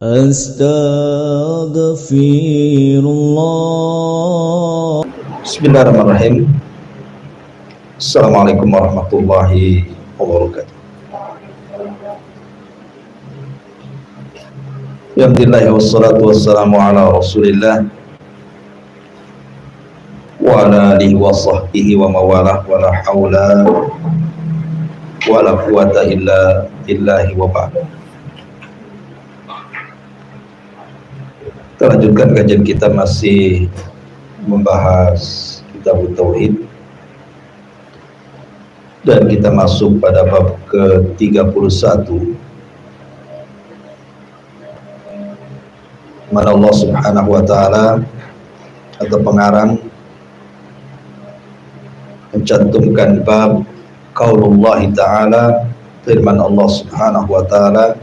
Astaghfirullah. Bismillahirrahmanirrahim. Assalamualaikum warahmatullahi wabarakatuh. Alhamdulillah wassalatu wassalamu ala Rasulillah wa ala alihi wa sahbihi wa mawalah wa la haula wa la quwata illa billahi wa ba'd. Kita lanjutkan kajian kita, masih membahas kitab Tauhid, dan kita masuk pada bab ke-31, mana Allah Subhanahu wa ta'ala atau pengarang mencantumkan bab qaulullah ta'ala, firman Allah Subhanahu wa ta'ala,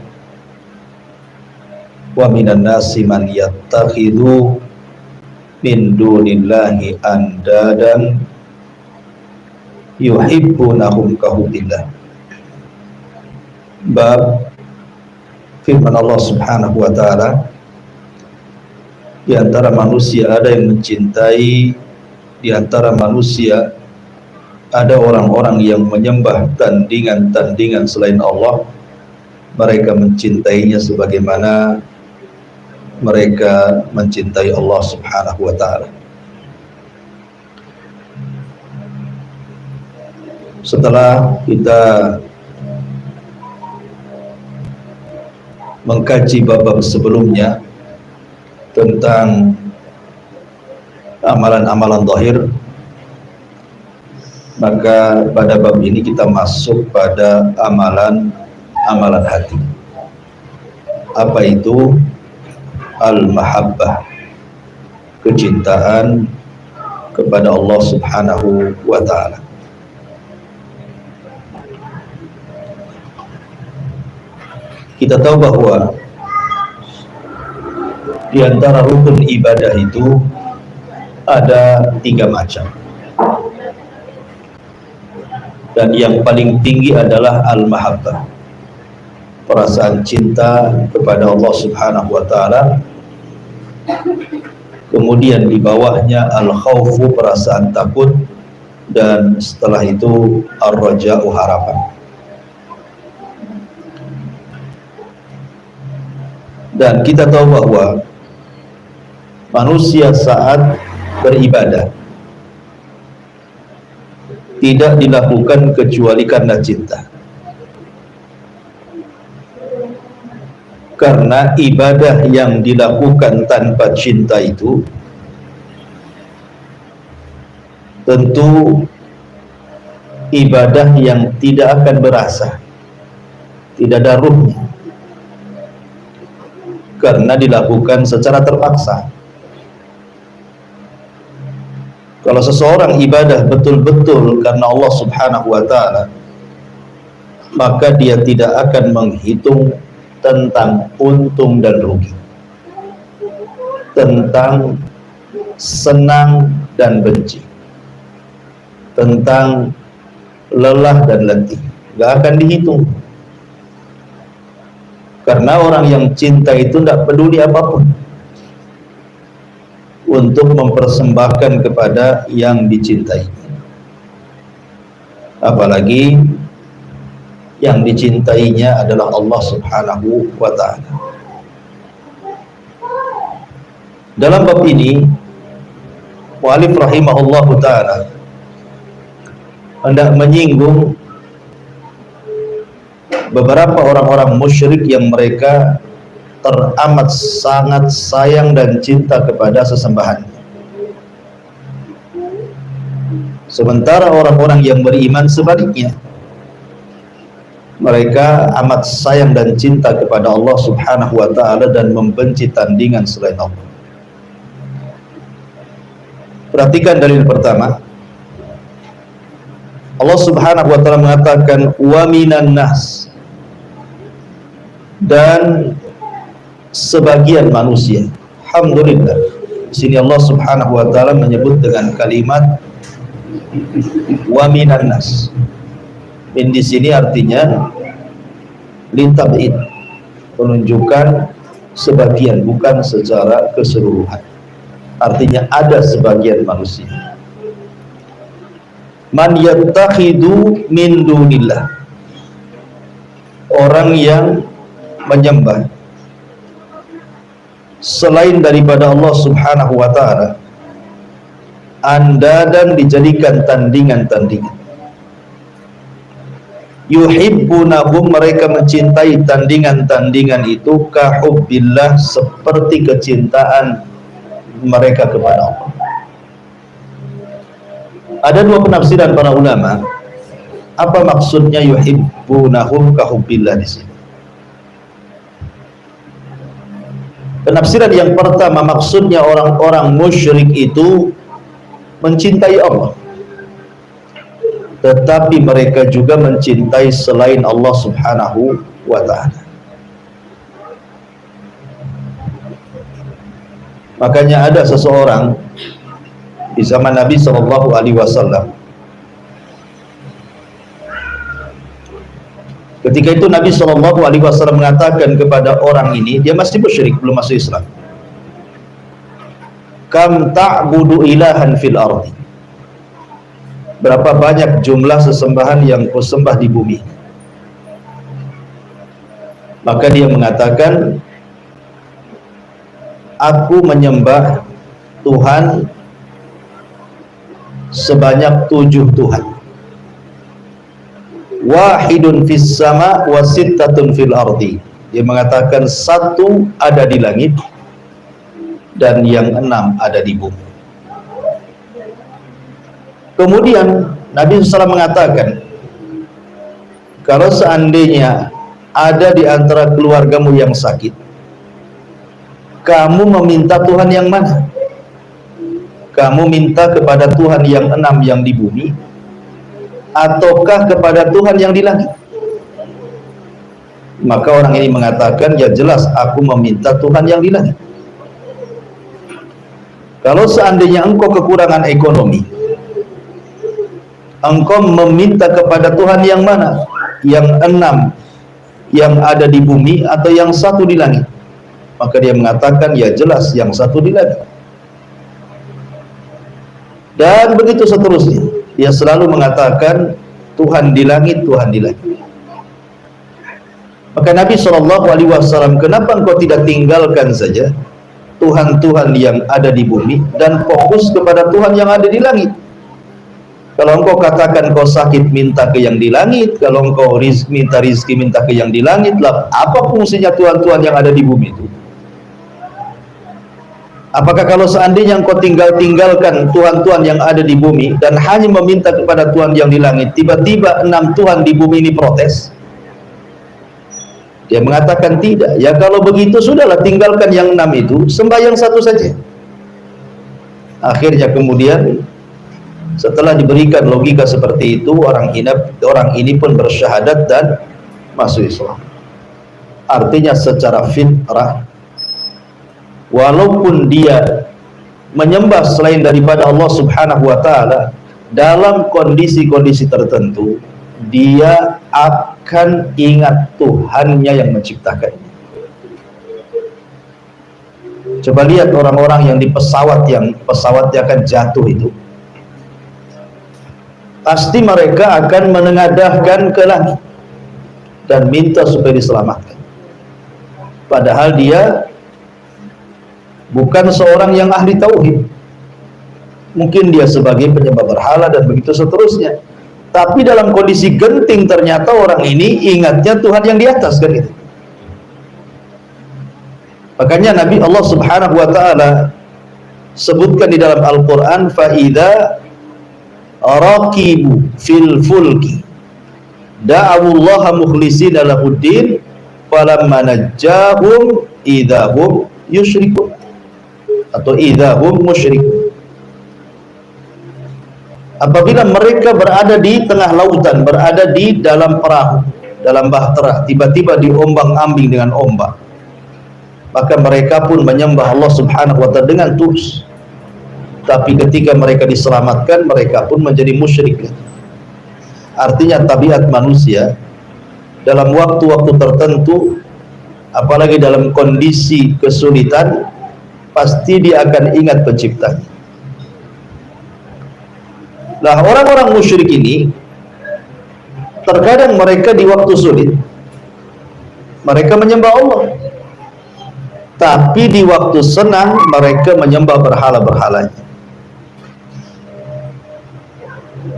wa minan nasi man yattakhidhu min dunillahi andadan yuhibbunahum kahubbillah. Bab firman Allah Subhanahu wa ta'ala, di antara manusia ada yang mencintai, di antara manusia ada orang-orang yang menyembah tandingan-tandingan selain Allah. Mereka mencintainya sebagaimana mereka mencintai Allah Subhanahu wa ta'ala. Setelah kita mengkaji bab-bab sebelumnya tentang amalan-amalan zahir, maka pada bab ini kita masuk pada amalan hati. Apa itu? Al-mahabbah, kecintaan kepada Allah Subhanahu wa ta'ala. Kita tahu bahwa di antara rukun ibadah itu ada 3 macam, dan yang paling tinggi adalah al-mahabbah, perasaan cinta kepada Allah Subhanahu wa ta'ala. Kemudian di bawahnya al-khawfu, perasaan takut, dan setelah itu ar-raja'u, harapan. Dan kita tahu bahwa manusia saat beribadah tidak dilakukan kecuali karena cinta. Karena ibadah yang dilakukan tanpa cinta itu tentu ibadah yang tidak akan berasa, tidak ada ruhnya, karena dilakukan secara terpaksa. Kalau seseorang ibadah betul-betul karena Allah Subhanahu wa ta'ala, maka dia tidak akan menghitung tentang untung dan rugi, tentang senang dan benci, tentang lelah dan letih. Gak akan dihitung. Karena orang yang cinta itu tidak peduli apapun untuk mempersembahkan kepada yang dicintai. Apalagi yang dicintainya adalah Allah Subhanahu wa ta'ala. Dalam bab ini, mu'alif rahimahullahu ta'ala hendak menyinggung beberapa orang-orang musyrik yang mereka teramat sangat sayang dan cinta kepada sesembahannya. Sementara orang-orang yang beriman sebaliknya, mereka amat sayang dan cinta kepada Allah Subhanahu wa ta'ala dan membenci tandingan selain Allah. Perhatikan dalil pertama. Allah Subhanahu wa ta'ala mengatakan wa minan nas, dan sebagian manusia. Alhamdulillah, di sini Allah Subhanahu wa ta'ala menyebut dengan kalimat wa minan nas. Min di sini artinya litab'id, menunjukkan sebagian, bukan secara keseluruhan. Artinya ada sebagian manusia. Man yattakhidu min dunillah, orang yang menyembah selain daripada Allah Subhanahu wa ta'ala, andadan, dijadikan tandingan-tandingan. Yuhibbunahum, mereka mencintai tandingan-tandingan itu, kahubbillah, seperti kecintaan mereka kepada Allah. Ada dua penafsiran para ulama. Apa maksudnya yuhibbunahum kahubbillah di sini? Penafsiran yang pertama, maksudnya orang-orang musyrik itu mencintai Allah, tetapi mereka juga mencintai selain Allah Subhanahu wa ta'ala. Makanya ada seseorang di zaman Nabi SAW, ketika itu Nabi SAW mengatakan kepada orang ini, dia masih musyrik, belum masuk Islam, kam ta'budu ilahan fil ardi, berapa banyak jumlah sesembahan yang kau sembah di bumi. Maka dia mengatakan, aku menyembah Tuhan sebanyak 7 Tuhan. Wahidun fis sama wa sittatun fil ardi. Dia mengatakan 1 ada di langit dan yang 6 ada di bumi. Kemudian Nabi SAW mengatakan, kalau seandainya ada di antara keluargamu yang sakit, kamu meminta Tuhan yang mana? Kamu minta kepada Tuhan yang 6 yang di bumi, ataukah kepada Tuhan yang di langit? Maka orang ini mengatakan, ya jelas aku meminta Tuhan yang di langit. Kalau seandainya engkau kekurangan ekonomi, engkau meminta kepada Tuhan yang mana? Yang 6 yang ada di bumi atau yang 1 di langit? Maka dia mengatakan, ya jelas yang 1 di langit. Dan begitu seterusnya. Dia selalu mengatakan Tuhan di langit, Tuhan di langit. Maka Nabi SAW, kenapa engkau tidak tinggalkan saja Tuhan-Tuhan yang ada di bumi dan fokus kepada Tuhan yang ada di langit? Kalau engkau katakan kau sakit, minta ke yang di langit. Kalau engkau minta rizki, minta ke yang di langit. Lah, apa fungsinya Tuhan-Tuhan yang ada di bumi itu? Apakah kalau seandainya engkau tinggalkan Tuhan-Tuhan yang ada di bumi dan hanya meminta kepada Tuhan yang di langit, tiba-tiba 6 Tuhan di bumi ini protes? Dia mengatakan tidak. Ya kalau begitu sudahlah, tinggalkan yang 6 itu, sembah yang 1 saja. Akhirnya kemudian setelah diberikan logika seperti itu, orang ini pun bersyahadat dan masuk Islam. Artinya secara fitrah, walaupun dia menyembah selain daripada Allah Subhanahu wa ta'ala, dalam kondisi-kondisi tertentu dia akan ingat Tuhannya yang menciptakan. Coba lihat orang-orang yang di pesawatnya akan jatuh itu, pasti mereka akan menengadahkan ke langit dan minta supaya diselamatkan. Padahal dia bukan seorang yang ahli tauhid. Mungkin dia sebagai penyembah berhala dan begitu seterusnya. Tapi dalam kondisi genting ternyata orang ini ingatnya Tuhan yang di atas, kan itu. Makanya Nabi Allah Subhanahu wa ta'ala sebutkan di dalam Al-Quran, fa'idha raqibu fil fulki da'awullaha mukhlisina lahuddin falamma najjahum idahum yusyrikun atau idahum musyrikun. Apabila mereka berada di tengah lautan, berada di dalam perahu, dalam bahtera, tiba-tiba diombang-ambing dengan ombak, maka mereka pun menyembah Allah Subhanahu wa ta'ala dengan tulus. Tapi ketika mereka diselamatkan, mereka pun menjadi musyrik. Artinya tabiat manusia dalam waktu-waktu tertentu apalagi dalam kondisi kesulitan, pasti dia akan ingat penciptanya. Nah, orang-orang musyrik ini terkadang mereka di waktu sulit mereka menyembah Allah, tapi di waktu senang mereka menyembah berhala-berhalanya.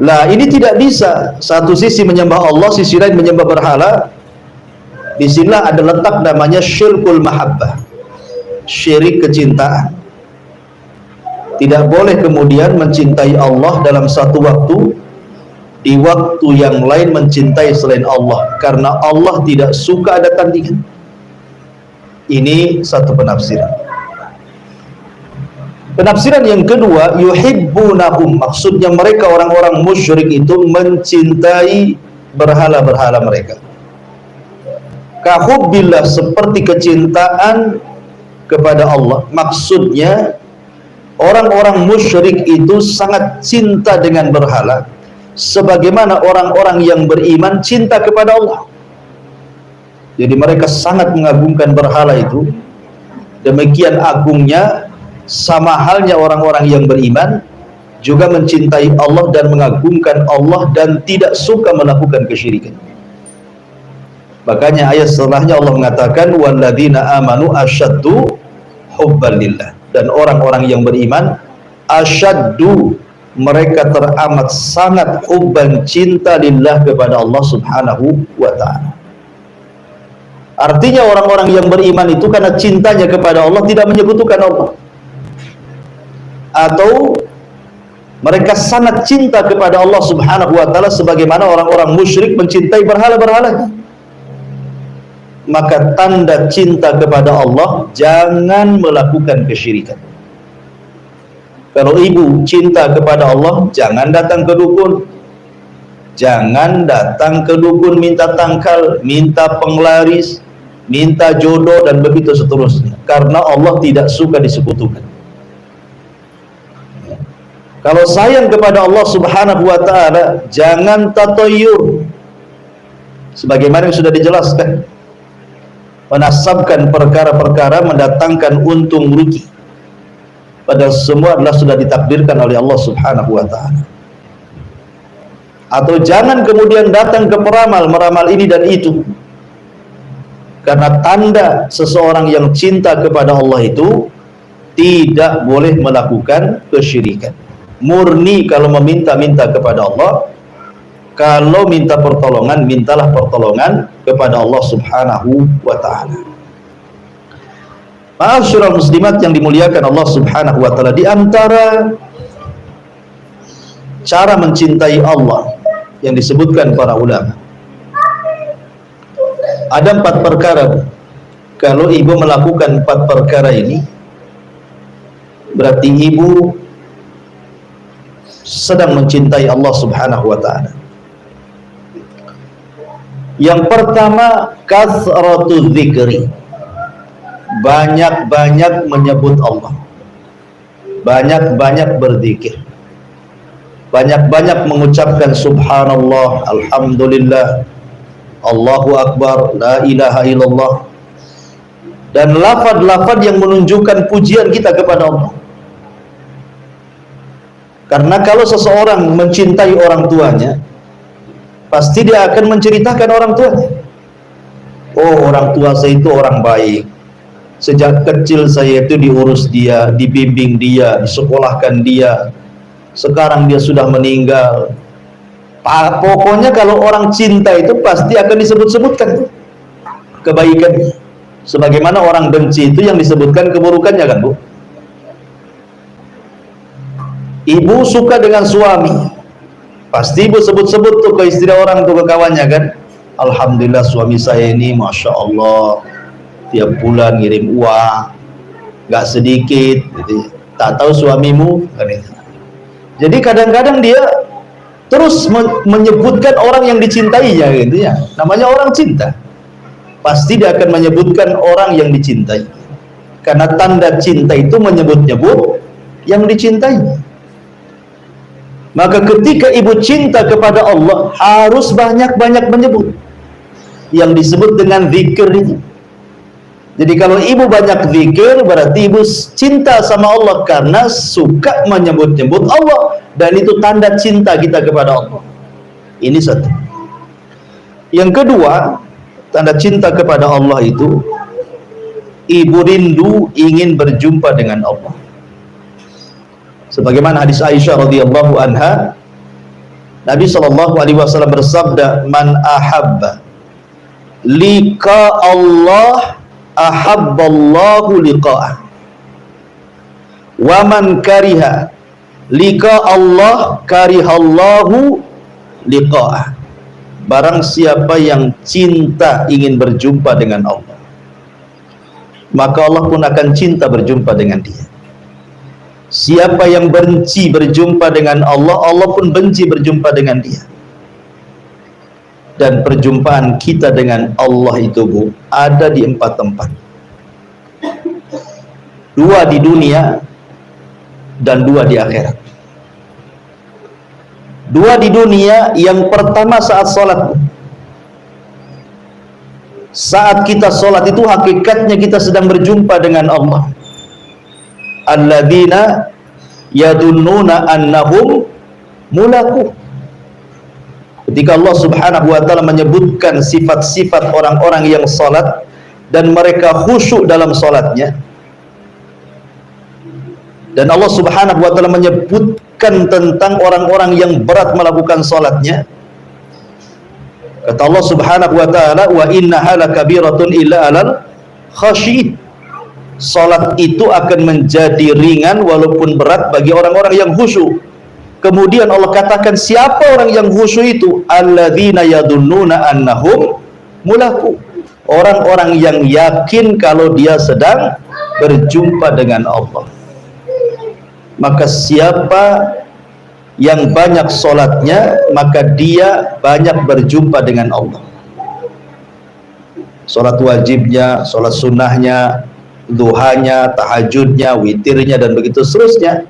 Lah, ini tidak bisa. Satu sisi menyembah Allah, sisi lain menyembah berhala. Disinilah ada letak namanya syirkul mahabbah, syirik kecintaan. Tidak boleh kemudian mencintai Allah dalam satu waktu, di waktu yang lain mencintai selain Allah, karena Allah tidak suka ada tandingan. Ini satu penafsiran. Penafsiran yang kedua, yuhibbunahum, maksudnya mereka orang-orang musyrik itu mencintai berhala-berhala mereka. Kahubbillah, seperti kecintaan kepada Allah. Maksudnya orang-orang musyrik itu sangat cinta dengan berhala, sebagaimana orang-orang yang beriman cinta kepada Allah. Jadi mereka sangat mengagungkan berhala itu. Demikian agungnya, sama halnya orang-orang yang beriman juga mencintai Allah dan mengagungkan Allah dan tidak suka melakukan kesyirikan. Makanya ayat setelahnya Allah mengatakan walladzina amanu asyaddu hubban lillah, dan orang-orang yang beriman asyaddu, mereka teramat sangat hubban, cinta lillah, kepada Allah subhanahu wa ta'ala. Artinya orang-orang yang beriman itu karena cintanya kepada Allah tidak menyekutukan Allah, atau mereka sangat cinta kepada Allah subhanahu wa ta'ala sebagaimana orang-orang musyrik mencintai berhala-berhalanya. Maka tanda cinta kepada Allah, jangan melakukan kesyirikan. Kalau ibu cinta kepada Allah, jangan datang ke dukun, jangan datang ke dukun minta tangkal, minta penglaris, minta jodoh, dan begitu seterusnya, karena Allah tidak suka disekutukan. Kalau sayang kepada Allah subhanahu wa ta'ala, jangan tatoyur, sebagaimana yang sudah dijelaskan, menasabkan perkara-perkara mendatangkan untung rugi, padahal semua adalah sudah ditakdirkan oleh Allah subhanahu wa ta'ala. Atau jangan kemudian datang ke peramal, meramal ini dan itu, karena tanda seseorang yang cinta kepada Allah itu tidak boleh melakukan kesyirikan. Murni kalau meminta-minta kepada Allah, kalau minta pertolongan, mintalah pertolongan kepada Allah subhanahu wa ta'ala. Ma'asyiral muslimat yang dimuliakan Allah subhanahu wa ta'ala, di antara cara mencintai Allah yang disebutkan para ulama, ada 4 perkara. Kalau ibu melakukan 4 perkara ini, berarti ibu sedang mencintai Allah subhanahu wa ta'ala. Yang pertama, kasratu dzikri, banyak-banyak menyebut Allah, banyak-banyak berzikir, banyak-banyak mengucapkan subhanallah, alhamdulillah, Allahu akbar, la ilaha illallah, dan lafaz-lafaz yang menunjukkan pujian kita kepada Allah. Karena kalau seseorang mencintai orang tuanya, pasti dia akan menceritakan orang tuanya. Oh, orang tua saya itu orang baik. Sejak kecil saya itu diurus dia, dibimbing dia, disekolahkan dia. Sekarang dia sudah meninggal. Pokoknya kalau orang cinta itu pasti akan disebut-sebutkan kebaikannya. Sebagaimana orang benci itu yang disebutkan keburukannya, kan Bu? Ibu suka dengan suami, pasti ibu sebut-sebut tuh ke istri orang tuh, ke kawannya, kan? Alhamdulillah suami saya ini Masya Allah, tiap bulan ngirim uang, gak sedikit gitu. Tak tahu suamimu, kan itu. Jadi kadang-kadang dia terus menyebutkan orang yang dicintainya gitu ya. Namanya orang cinta, pasti dia akan menyebutkan orang yang dicintai, karena tanda cinta itu menyebut-nyebut yang dicintai. Maka ketika ibu cinta kepada Allah, harus banyak-banyak menyebut yang disebut dengan zikir itu. Jadi kalau ibu banyak zikir, berarti ibu cinta sama Allah karena suka menyebut-nyebut Allah, dan itu tanda cinta kita kepada Allah. Ini satu. Yang kedua, tanda cinta kepada Allah itu, ibu rindu ingin berjumpa dengan Allah. Sebagaimana hadis Aisyah radhiyallahu anha, Nabi SAW bersabda, "Man ahabba liqa Allah ahabballahu liqa'ah, wa man kariha liqa Allah karihallahu liqa'ah." Barang siapa yang cinta ingin berjumpa dengan Allah, maka Allah pun akan cinta berjumpa dengan dia. Siapa yang benci berjumpa dengan Allah, Allah pun benci berjumpa dengan dia. Dan perjumpaan kita dengan Allah itu, Bu, ada di 4 tempat. 2 di dunia dan 2 di akhirat. 2 di dunia, yang pertama saat sholat. Saat kita sholat itu hakikatnya kita sedang berjumpa dengan Allah. Alladzina yadunnuna annahum mulaku. Ketika Allah Subhanahu wa taala menyebutkan sifat-sifat orang-orang yang salat dan mereka khusyuk dalam salatnya, dan Allah Subhanahu wa taala menyebutkan tentang orang-orang yang berat melakukan salatnya, kata Allah Subhanahu wa taala, "Wa innaha lakabiratun illa 'alal khashiyin." Salat itu akan menjadi ringan walaupun berat bagi orang-orang yang khusyuk. Kemudian Allah katakan, siapa orang yang khusyuk itu? Alladzina yadunnuna annahum mulaku. Orang-orang yang yakin kalau dia sedang berjumpa dengan Allah. Maka siapa yang banyak solatnya, maka dia banyak berjumpa dengan Allah. Solat wajibnya, solat sunnahnya, duhanya, tahajudnya, witirnya, dan begitu seterusnya.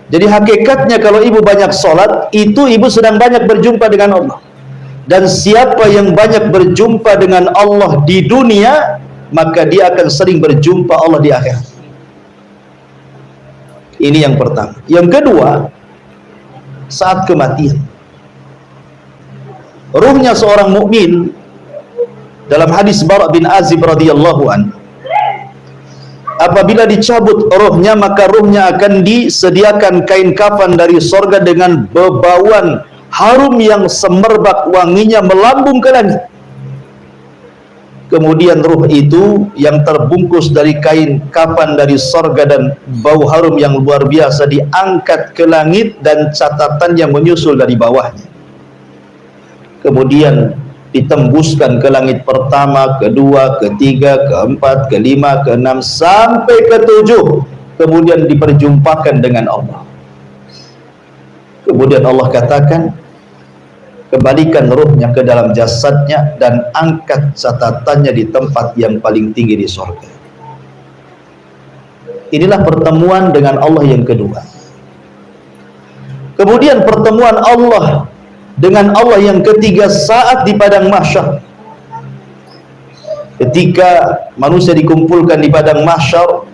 Jadi hakikatnya kalau ibu banyak sholat, itu ibu sedang banyak berjumpa dengan Allah. Dan siapa yang banyak berjumpa dengan Allah di dunia, maka dia akan sering berjumpa Allah di akhirat. Ini yang pertama. Yang kedua, saat kematian. Ruhnya seorang mukmin, dalam hadis Bara' bin Azib radhiyallahu anhu, apabila dicabut rohnya, maka rohnya akan disediakan kain kafan dari sorga dengan bebauan harum yang semerbak wanginya melambung ke langit. Kemudian roh itu yang terbungkus dari kain kafan dari sorga dan bau harum yang luar biasa diangkat ke langit, dan catatannya menyusul dari bawahnya. Kemudian ditembuskan ke langit pertama, kedua, ketiga, keempat, kelima, keenam, sampai ketujuh. Kemudian diperjumpakan dengan Allah. Kemudian Allah katakan, kembalikan ruhnya ke dalam jasadnya dan angkat catatannya di tempat yang paling tinggi di surga. Inilah pertemuan dengan Allah yang kedua. Kemudian pertemuan Allah dengan Allah yang ketiga saat di padang mahsyar. Ketika manusia dikumpulkan di padang mahsyar,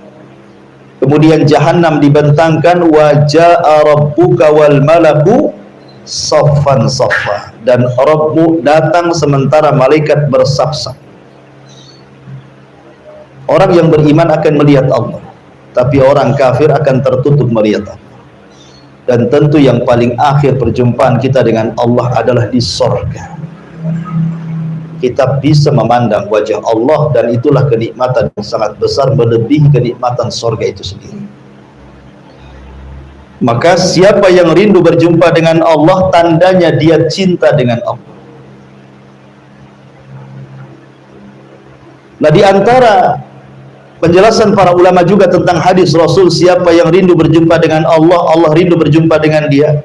kemudian jahanam dibentangkan, wa jaa rabbuka wal malaku saffan saffa, dan Rabbmu datang sementara malaikat bersaf-saf. Orang yang beriman akan melihat Allah, tapi orang kafir akan tertutup melihat Allah. Dan tentu yang paling akhir perjumpaan kita dengan Allah adalah di surga. Kita bisa memandang wajah Allah, dan itulah kenikmatan yang sangat besar, melebihi kenikmatan surga itu sendiri. Maka siapa yang rindu berjumpa dengan Allah, tandanya dia cinta dengan Allah. Nah, di antara penjelasan para ulama juga tentang hadis Rasul, siapa yang rindu berjumpa dengan Allah, Allah rindu berjumpa dengan dia,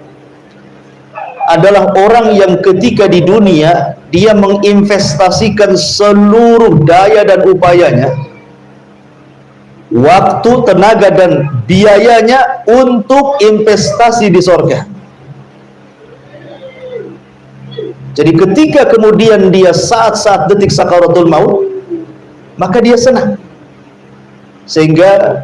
adalah orang yang ketika di dunia dia menginvestasikan seluruh daya dan upayanya, waktu, tenaga, dan biayanya untuk investasi di surga. Jadi ketika kemudian dia saat-saat detik sakaratul maut, maka dia senang, sehingga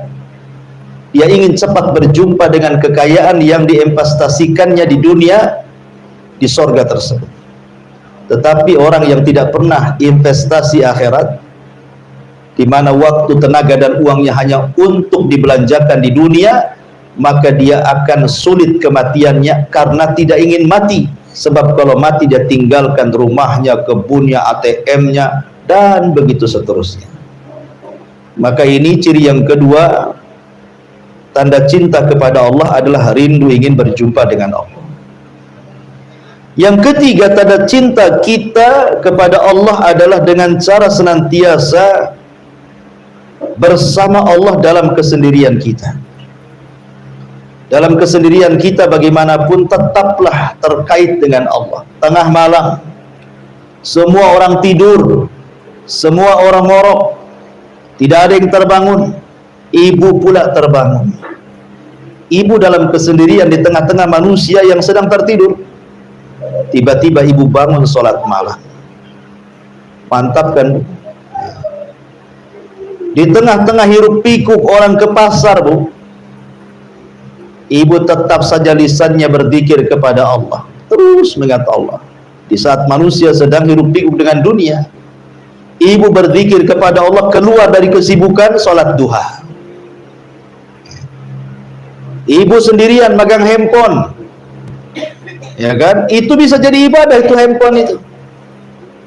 dia ingin cepat berjumpa dengan kekayaan yang diinvestasikannya di dunia, di sorga tersebut. Tetapi orang yang tidak pernah investasi akhirat, di mana waktu, tenaga, dan uangnya hanya untuk dibelanjakan di dunia, maka dia akan sulit kematiannya karena tidak ingin mati. Sebab kalau mati dia tinggalkan rumahnya, kebunnya, ATM-nya, dan begitu seterusnya. Maka ini ciri yang kedua, tanda cinta kepada Allah adalah rindu ingin berjumpa dengan Allah. Yang ketiga, tanda cinta kita kepada Allah adalah dengan cara senantiasa bersama Allah dalam kesendirian kita. Dalam kesendirian kita bagaimanapun tetaplah terkait dengan Allah. Tengah malam semua orang tidur, semua orang ngorok, tidak ada yang terbangun, ibu pula terbangun. Ibu dalam kesendirian di tengah-tengah manusia yang sedang tertidur, tiba-tiba ibu bangun sholat malam. Mantap kan? Di tengah-tengah hiruk pikuk orang ke pasar, Bu, ibu tetap saja lisannya berzikir kepada Allah, terus mengingat Allah. Di saat manusia sedang hiruk pikuk dengan dunia, ibu berzikir kepada Allah, keluar dari kesibukan sholat duha. Ibu sendirian megang handphone, ya kan? Itu bisa jadi ibadah, itu handphone itu.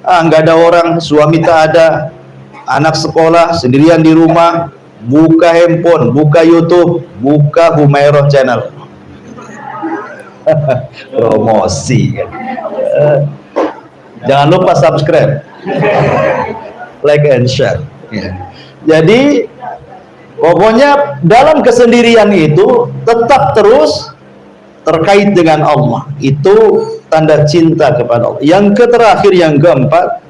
Nggak ada orang, suami tak ada, anak sekolah, sendirian di rumah, buka handphone, buka YouTube, buka Humairah channel. Promosi kan. Jangan lupa subscribe, like and share. Jadi pokoknya dalam kesendirian itu tetap terus terkait dengan Allah. Itu tanda cinta kepada Allah. Yang terakhir, yang keempat,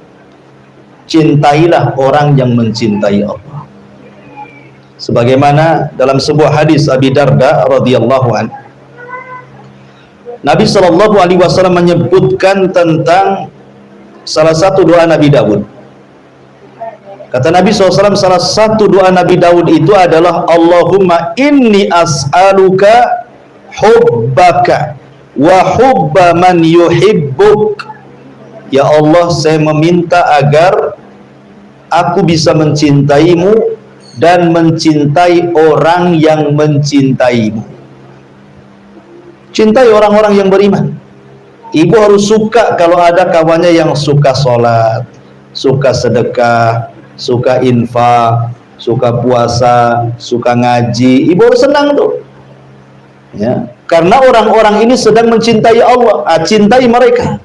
cintailah orang yang mencintai Allah. Sebagaimana dalam sebuah hadis Abi Darda radhiyallahu anhu, Nabi sallallahu alaihi wasallam menyebutkan tentang salah satu doa Nabi Daud. Kata Nabi SAW, salah satu doa Nabi Daud itu adalah Allahumma inni as'aluka hubbaka wa hubba man yuhibbuk. Ya Allah, saya meminta agar aku bisa mencintaimu dan mencintai orang yang mencintaimu. Cintai orang-orang yang beriman. Ibu harus suka kalau ada kawannya yang suka sholat, suka sedekah, suka infak, suka puasa, suka ngaji. Ibu harus senang tuh, ya, karena orang-orang ini sedang mencintai Allah. Cintai mereka.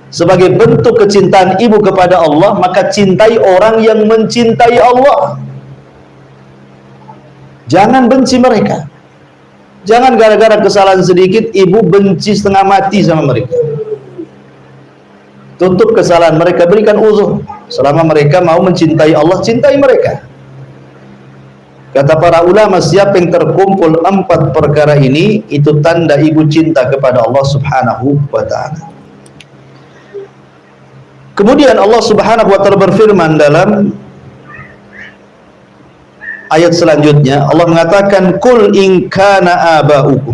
Sebagai bentuk kecintaan ibu kepada Allah, maka cintai orang yang mencintai Allah. Jangan benci mereka. Jangan gara-gara kesalahan sedikit ibu benci setengah mati sama mereka. Tutup kesalahan mereka, berikan uzur. Selama mereka mau mencintai Allah, cintai mereka. Kata para ulama, siapa yang terkumpul 4 perkara ini, itu tanda ibu cinta kepada Allah subhanahu wa ta'ala. Kemudian Allah subhanahu wa ta'ala berfirman dalam ayat selanjutnya, Allah mengatakan, Qul in kana aba'ukum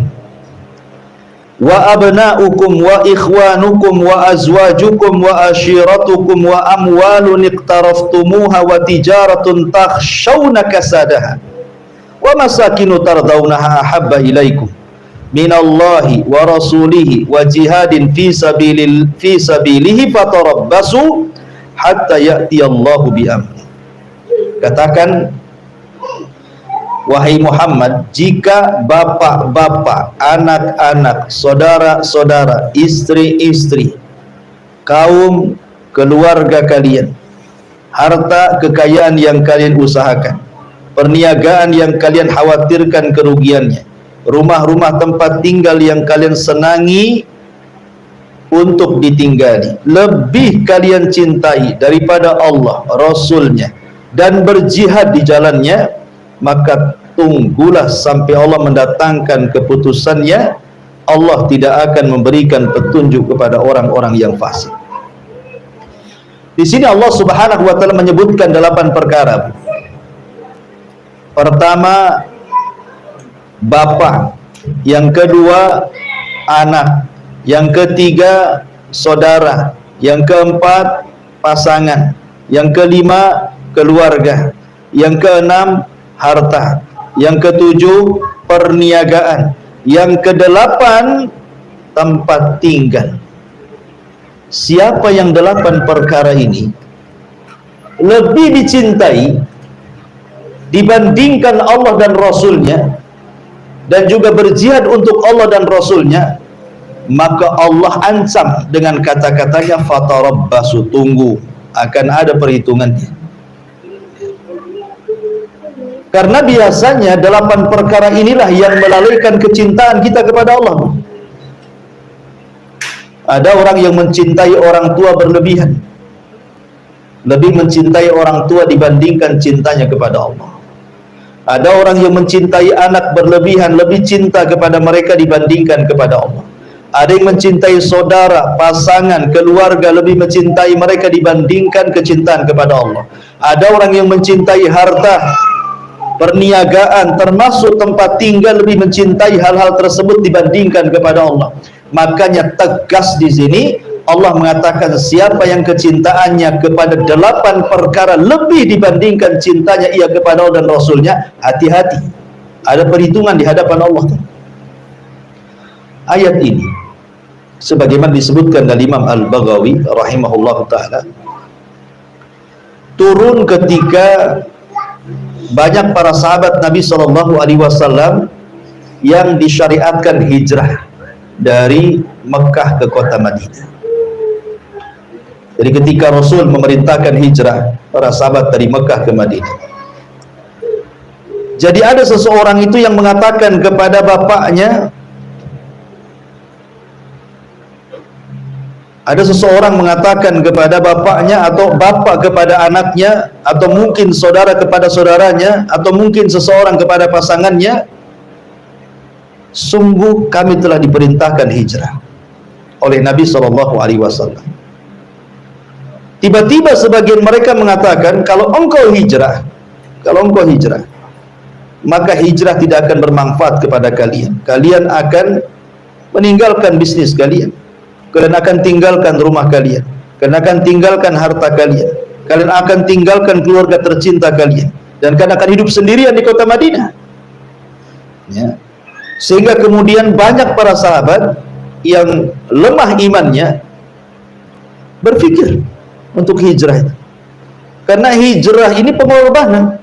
wa abna'ukum wa ikhwanukum wa azwajukum wa ashiratukum wa amwalun iqtaraftumuha wa tijaratun takhshawna kasadaha wa masakinu tardawnaha ahabba ilaikum minallahi wa rasulihi wa jihadin fi sabilihi fatarabbasu hatta ya'tiyallahu bi'amri. Katakan, wahai Muhammad, jika bapak-bapak, anak-anak, saudara-saudara, istri-istri, kaum keluarga kalian, harta kekayaan yang kalian usahakan, perniagaan yang kalian khawatirkan kerugiannya, rumah-rumah tempat tinggal yang kalian senangi untuk ditinggali, lebih kalian cintai daripada Allah, Rasulnya, dan berjihad di jalannya, maka tunggulah sampai Allah mendatangkan keputusannya. Allah tidak akan memberikan petunjuk kepada orang-orang yang fasik. Di sini Allah Subhanahu wa taala menyebutkan 8 perkara. Pertama, bapa, yang kedua anak, yang ketiga saudara, yang keempat pasangan, yang kelima keluarga, yang keenam harta, yang ketujuh perniagaan, yang kedelapan tempat tinggal. Siapa yang 8 perkara ini lebih dicintai dibandingkan Allah dan Rasulnya, dan juga berjihad untuk Allah dan Rasulnya, maka Allah ancam dengan kata-katanya fatarabbasu, tunggu, akan ada perhitungannya. Karena biasanya 8 perkara inilah yang melalaikan kecintaan kita kepada Allah. Ada orang yang mencintai orang tua berlebihan, lebih mencintai orang tua dibandingkan cintanya kepada Allah. Ada orang yang mencintai anak berlebihan, lebih cinta kepada mereka dibandingkan kepada Allah. Ada yang mencintai saudara, pasangan, keluarga, lebih mencintai mereka dibandingkan kecintaan kepada Allah. Ada orang yang mencintai harta, perniagaan, termasuk tempat tinggal, lebih mencintai hal-hal tersebut dibandingkan kepada Allah. Makanya tegas di sini Allah mengatakan siapa yang kecintaannya kepada 8 perkara lebih dibandingkan cintanya ia kepada Allah dan Rasulnya, hati-hati, ada perhitungan di hadapan Allah. Ayat ini sebagaimana disebutkan dari Imam Al-Baghawi rahimahullah ta'ala, turun ketika banyak para sahabat Nabi SAW yang disyariatkan hijrah dari Mekah ke kota Madinah. Jadi ketika Rasul memerintahkan hijrah para sahabat dari Mekah ke Madinah, jadi ada seseorang itu yang mengatakan kepada bapaknya, ada seseorang mengatakan kepada bapaknya, atau bapak kepada anaknya, atau mungkin saudara kepada saudaranya, atau mungkin seseorang kepada pasangannya, sungguh kami telah diperintahkan hijrah oleh Nabi SAW. Tiba-tiba sebagian mereka mengatakan, kalau engkau hijrah, maka hijrah tidak akan bermanfaat kepada kalian. Kalian akan meninggalkan bisnis kalian, kalian akan tinggalkan rumah kalian, kalian akan tinggalkan harta kalian, kalian akan tinggalkan keluarga tercinta kalian, dan kalian akan hidup sendirian di kota Madinah. Ya. Sehingga kemudian banyak para sahabat yang lemah imannya berpikir untuk hijrah itu. Karena hijrah ini pengorbanan.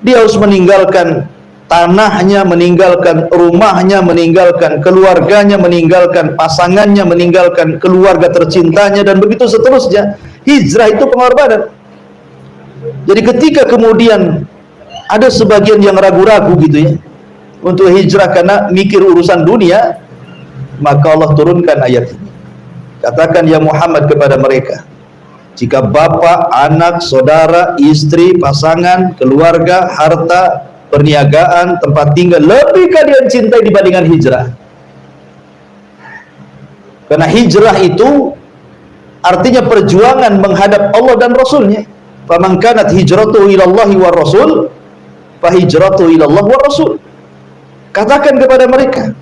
Dia harus meninggalkan tanahnya, meninggalkan rumahnya, meninggalkan keluarganya, meninggalkan pasangannya, meninggalkan keluarga tercintanya, dan begitu seterusnya. Hijrah itu pengorbanan. Jadi ketika kemudian ada sebagian yang ragu-ragu gitu ya untuk hijrah karena mikir urusan dunia, maka Allah turunkan ayat ini. Katakan ya Muhammad kepada mereka, jika bapak, anak, saudara, istri, pasangan, keluarga, harta, perniagaan, tempat tinggal lebih kalian cintai dibandingkan hijrah. Karena hijrah itu artinya perjuangan menghadap Allah dan Rasulnya. Faman kanat hijratuhu ilallahi wa rasul, fa hijratuhu ilallah wa rasul. Katakan kepada mereka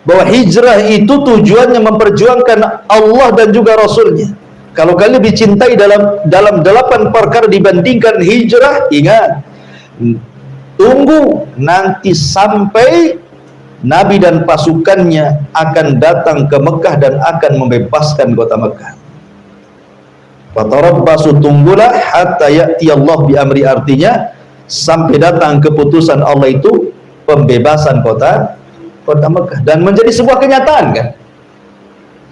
bahwa hijrah itu tujuannya memperjuangkan Allah dan juga Rasulnya. Kalau kalian lebih cintai dalam 8 perkara dibandingkan hijrah, ingat, tunggu nanti sampai Nabi dan pasukannya akan datang ke Mekah dan akan membebaskan kota Mekah. Fatarabbasu, tunggulah hatta ya'ti Allah bi amri, artinya sampai datang keputusan Allah itu pembebasan kota Mekah, dan menjadi sebuah kenyataan kan.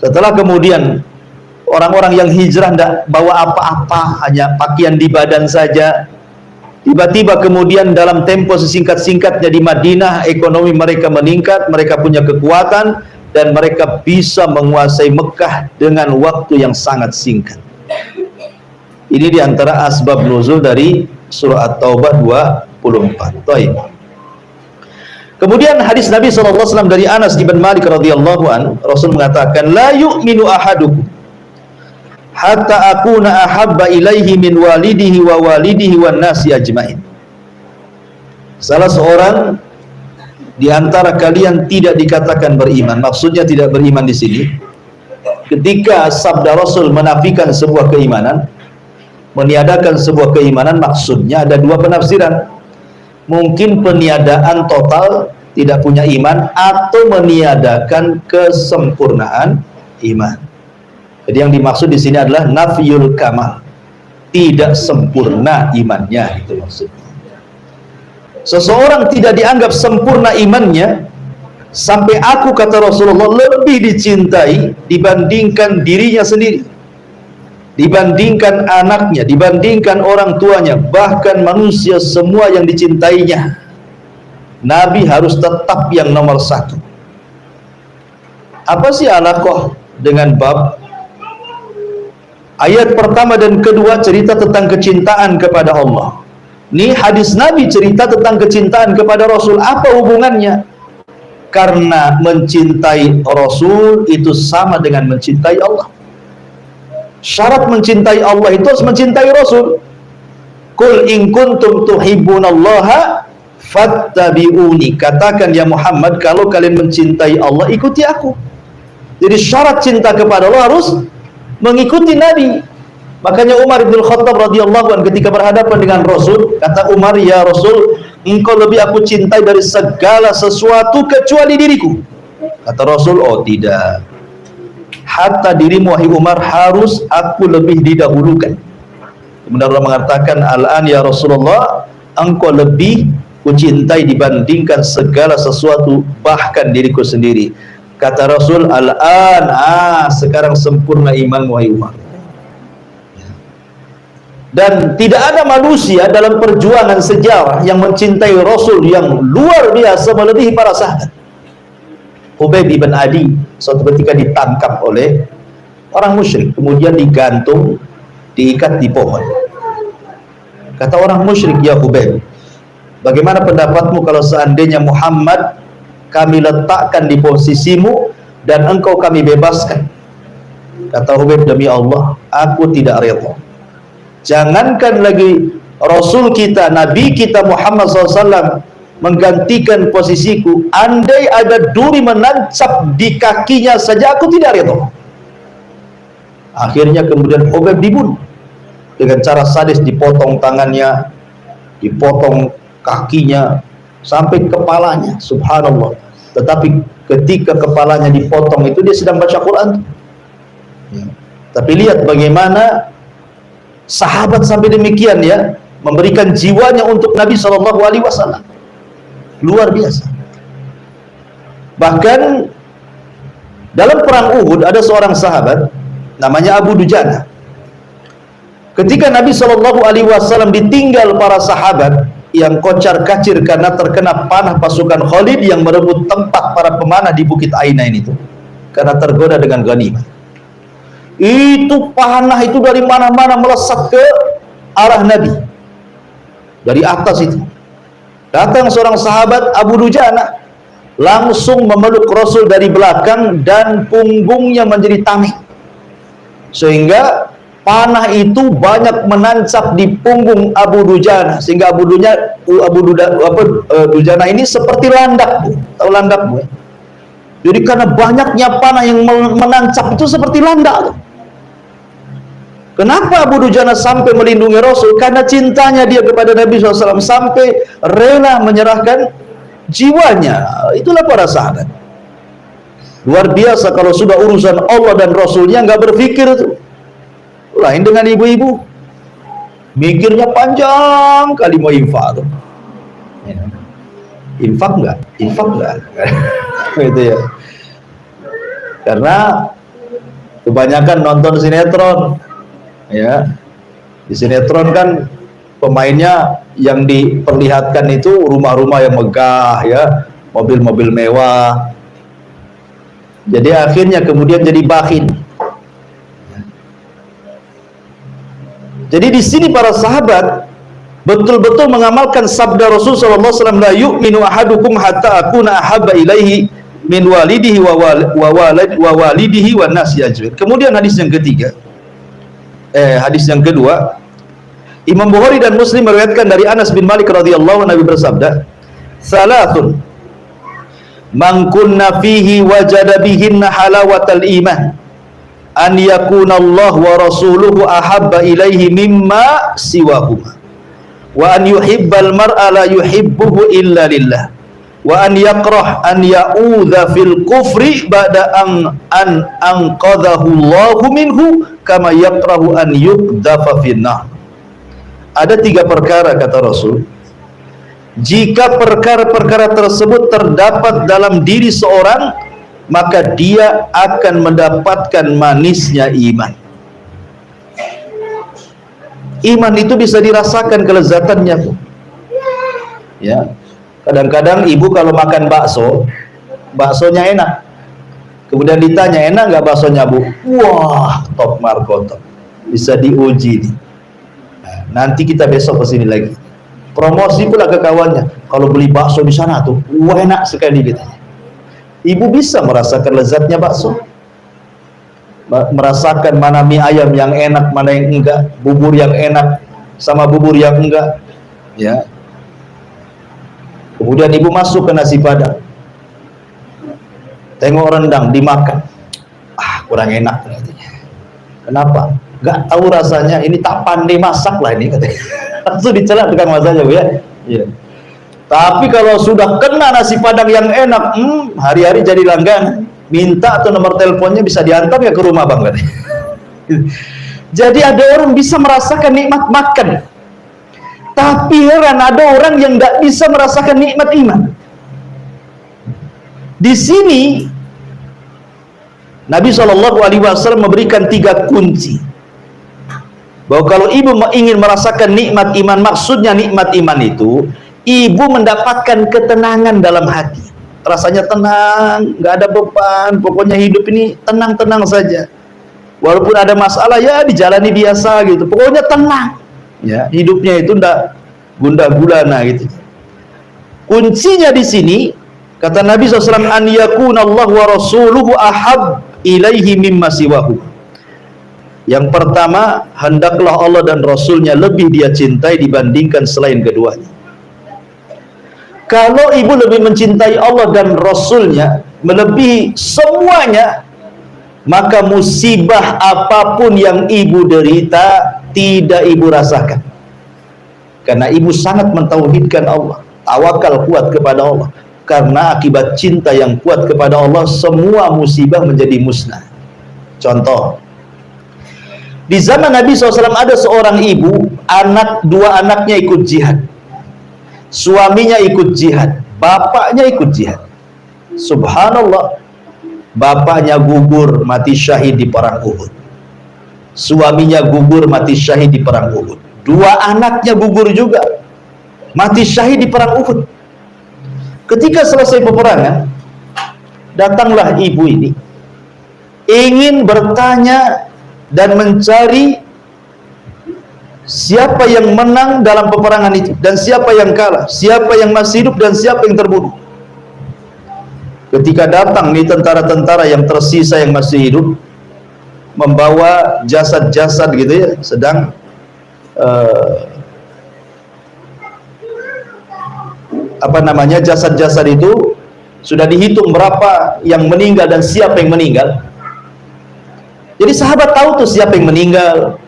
Setelah kemudian orang-orang yang hijrah tidak bawa apa-apa, hanya pakaian di badan saja, tiba-tiba kemudian dalam tempo sesingkat-singkatnya di Madinah ekonomi mereka meningkat, mereka punya kekuatan, dan mereka bisa menguasai Mekah dengan waktu yang sangat singkat. Ini diantara asbab nuzul dari surah At-Taubah 24. Baik. Kemudian hadis Nabi SAW dari Anas bin Malik radhiyallahu an, Rasul mengatakan, la yu'minu ahadukum hatta akuna ahabba ilaihi min walidihi wa walidihi wan nasi ajmain. Salah seorang di antara kalian tidak dikatakan beriman. Maksudnya tidak beriman di sini, ketika sabda Rasul menafikan sebuah keimanan, meniadakan sebuah keimanan, maksudnya ada dua penafsiran. Mungkin peniadaan total, tidak punya iman, atau meniadakan kesempurnaan iman. Jadi yang dimaksud di sini adalah nafyul kamal, tidak sempurna imannya, itu maksudnya. Seseorang tidak dianggap sempurna imannya sampai aku, kata Rasulullah, lebih dicintai dibandingkan dirinya sendiri, dibandingkan anaknya, dibandingkan orang tuanya, bahkan manusia semua yang dicintainya. Nabi harus tetap yang nomor satu. Apa sih alaqah dengan bab ayat pertama dan kedua cerita tentang kecintaan kepada Allah? Ini hadis Nabi cerita tentang kecintaan kepada Rasul. Apa hubungannya? Karena mencintai Rasul itu sama dengan mencintai Allah. Syarat mencintai Allah itu harus mencintai Rasul. Qul in kuntum tuhibbunallaha fattabi'uni. Katakan ya Muhammad, kalau kalian mencintai Allah, ikuti aku. Jadi syarat cinta kepada Allah harus mengikuti Nabi. Makanya Umar bin Khattab radhiyallahu anhu ketika berhadapan dengan Rasul, kata Umar, ya Rasul, engkau lebih aku cintai dari segala sesuatu kecuali diriku. Kata Rasul, oh tidak, hatta dirimu wahai Umar harus aku lebih didahulukan. Kemudian Allah mengatakan, al-an ya Rasulullah, engkau lebih kucintai dibandingkan segala sesuatu, bahkan diriku sendiri. Kata Rasul, al-an, sekarang sempurna iman wahai Umar. Dan tidak ada manusia dalam perjuangan sejarah yang mencintai Rasul yang luar biasa melebihi para sahabat. Khubayb bin Adi suatu ketika ditangkap oleh orang musyrik, kemudian digantung, diikat di pohon. Kata orang musyrik, ya Khubayb, bagaimana pendapatmu kalau seandainya Muhammad kami letakkan di posisimu dan engkau kami bebaskan? Kata Khubayb, demi Allah, aku tidak rela. Jangankan lagi Rasul kita, Nabi kita Muhammad SAW menggantikan posisiku, andai ada duri menancap di kakinya saja aku tidak rela. Akhirnya kemudian Khubayb dibunuh dengan cara sadis, dipotong tangannya, dipotong kakinya sampai kepalanya. Subhanallah. Tetapi ketika kepalanya dipotong itu dia sedang baca Quran. Ya. Tapi lihat bagaimana sahabat sampai demikian ya, memberikan jiwanya untuk Nabi SAW. Luar biasa. Bahkan dalam perang Uhud ada seorang sahabat namanya Abu Dujana. Ketika Nabi SAW ditinggal para sahabat yang kocar-kacir karena terkena panah pasukan Khalid yang merebut tempat para pemanah di Bukit Ainain itu, karena tergoda dengan ghanimah. Itu panah itu dari mana-mana melesat ke arah Nabi, dari atas itu. Datang seorang sahabat Abu Dujana, langsung memeluk Rasul dari belakang dan punggungnya menjadi tameng, sehingga panah itu banyak menancap di punggung Abu Dujana, sehingga Abu Dujana ini seperti landak, Bu. Tahu landak, Bu? Jadi karena banyaknya panah yang menancap itu seperti landak. Kenapa Abu Dujana sampai melindungi Rasul? Karena cintanya dia kepada Nabi SAW sampai rela menyerahkan jiwanya. Itulah para sahabat. Luar biasa kalau sudah urusan Allah dan Rasulnya nggak berpikir itu. Lain dengan ibu-ibu, mikirnya panjang kali mau infak tuh. Infak nggak? Infak nggak? Gitu ya. Karena kebanyakan nonton sinetron. Ya, di sinetron kan pemainnya yang diperlihatkan itu rumah-rumah yang megah ya, mobil-mobil mewah. Jadi akhirnya kemudian jadi bakhil. Jadi di sini para sahabat betul-betul mengamalkan sabda Rasul sallallahu alaihi wasallam, la yu'minu ahadukum hatta akuna ahabba ilaihi min walidihi wa walidihi wan nasi ajmain. Kemudian hadis yang ketiga, hadis yang kedua, Imam Bukhari dan Muslim meriwayatkan dari Anas bin Malik radhiyallahu anhu, Nabi bersabda, "Salatun man kunna fihi wajada bihinna halawatal iman, an yakuna Allah wa rasuluhu ahabba ilaihi mimma siwahuma, wa an yuhibbal mar'a la yuhibbuhu illa lillah, wa an yakrah an ya'udha fil kufri ba'da an anqadhahu Allahu minhu kama yakrahu an yuqdhafa finnar." Ada 3 perkara kata Rasul, jika perkara-perkara tersebut terdapat dalam diri seorang, maka dia akan mendapatkan manisnya iman. Iman itu bisa dirasakan kelezatannya. Ya, kadang-kadang ibu kalau makan bakso, baksonya enak. Kemudian ditanya, enak nggak baksonya bu? Wah, top markotop. Bisa diuji nih. Nah, nanti kita besok kesini lagi. Promosi pula ke kawannya. Kalau beli bakso di sana tuh, wah enak sekali katanya. Ibu bisa merasakan lezatnya bakso. Merasakan mana mie ayam yang enak, mana yang enggak, bubur yang enak sama bubur yang enggak. Ya. Kemudian ibu masuk ke nasi padang. Tengok rendang dimakan. Ah, kurang enak katanya. Kenapa? Gak tahu rasanya, ini tak pandai masak lah ini katanya. Langsung dicela tukang masaknya bu ya. Iya. Tapi kalau sudah kena nasi padang yang enak, hari-hari jadi langganan. Minta atau nomor teleponnya bisa diantar ya ke rumah bang katanya. Jadi ada orang bisa merasakan nikmat makan, tapi heran ada orang yang tidak bisa merasakan nikmat iman. Di sini Nabi SAW memberikan 3 kunci bahwa kalau ibu ingin merasakan nikmat iman, maksudnya nikmat iman itu ibu mendapatkan ketenangan dalam hati, rasanya tenang, nggak ada beban, pokoknya hidup ini tenang-tenang saja, walaupun ada masalah ya dijalani biasa gitu, pokoknya tenang ya, hidupnya itu ndak gundah gulana gitu. Kuncinya di sini kata Nabi SAW, an yakunallahu wa rasuluhu ahab ilaihi mimma siwahu. Yang pertama, hendaklah Allah dan Rasulnya lebih dia cintai dibandingkan selain keduanya. Kalau ibu lebih mencintai Allah dan Rasulnya melebihi semuanya, maka musibah apapun yang ibu derita tidak ibu rasakan, karena ibu sangat mentauhidkan Allah, tawakal kuat kepada Allah. Karena akibat cinta yang kuat kepada Allah, semua musibah menjadi musnah. Contoh, di zaman Nabi SAW ada seorang ibu, 2 anaknya ikut jihad, suaminya ikut jihad, bapaknya ikut jihad. Subhanallah, bapaknya gugur mati syahid di perang Uhud, suaminya gugur mati syahid di perang Uhud, 2 anaknya gugur juga mati syahid di perang Uhud. Ketika selesai peperangan, datanglah ibu ini ingin bertanya dan mencari siapa yang menang dalam peperangan itu dan siapa yang kalah, siapa yang masih hidup dan siapa yang terbunuh. Ketika datang nih tentara-tentara yang tersisa yang masih hidup, membawa jasad-jasad gitu ya, sedang jasad-jasad itu sudah dihitung berapa yang meninggal dan siapa yang meninggal. Jadi sahabat tahu tuh siapa yang meninggal.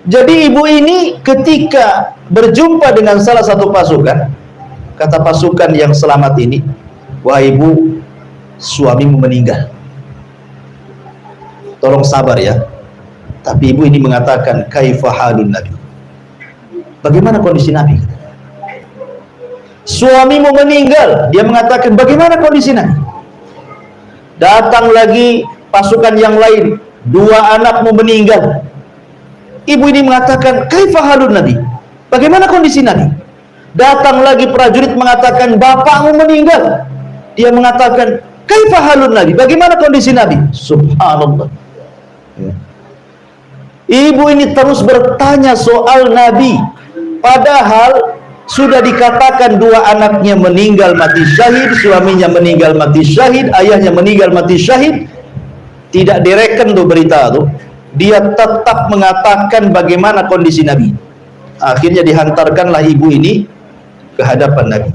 Jadi ibu ini ketika berjumpa dengan salah satu pasukan, kata pasukan yang selamat ini, wah ibu, suamimu meninggal, tolong sabar ya. Tapi ibu ini mengatakan, kaifa halun Nabi, bagaimana kondisi Nabi? Suamimu meninggal, dia mengatakan bagaimana kondisi Nabi? Datang lagi pasukan yang lain, 2 anakmu meninggal. Ibu ini mengatakan kaifa halun Nabi, bagaimana kondisi Nabi? Datang lagi prajurit mengatakan bapakmu meninggal. Dia mengatakan kaifa halun Nabi, bagaimana kondisi Nabi? Subhanallah. Ibu ini terus bertanya soal Nabi, padahal sudah dikatakan 2 anaknya meninggal mati syahid, suaminya meninggal mati syahid, ayahnya meninggal mati syahid. Tidak direken tuh berita tuh. dia tetap mengatakan bagaimana kondisi Nabi. Akhirnya dihantarkanlah ibu ini ke hadapan Nabi.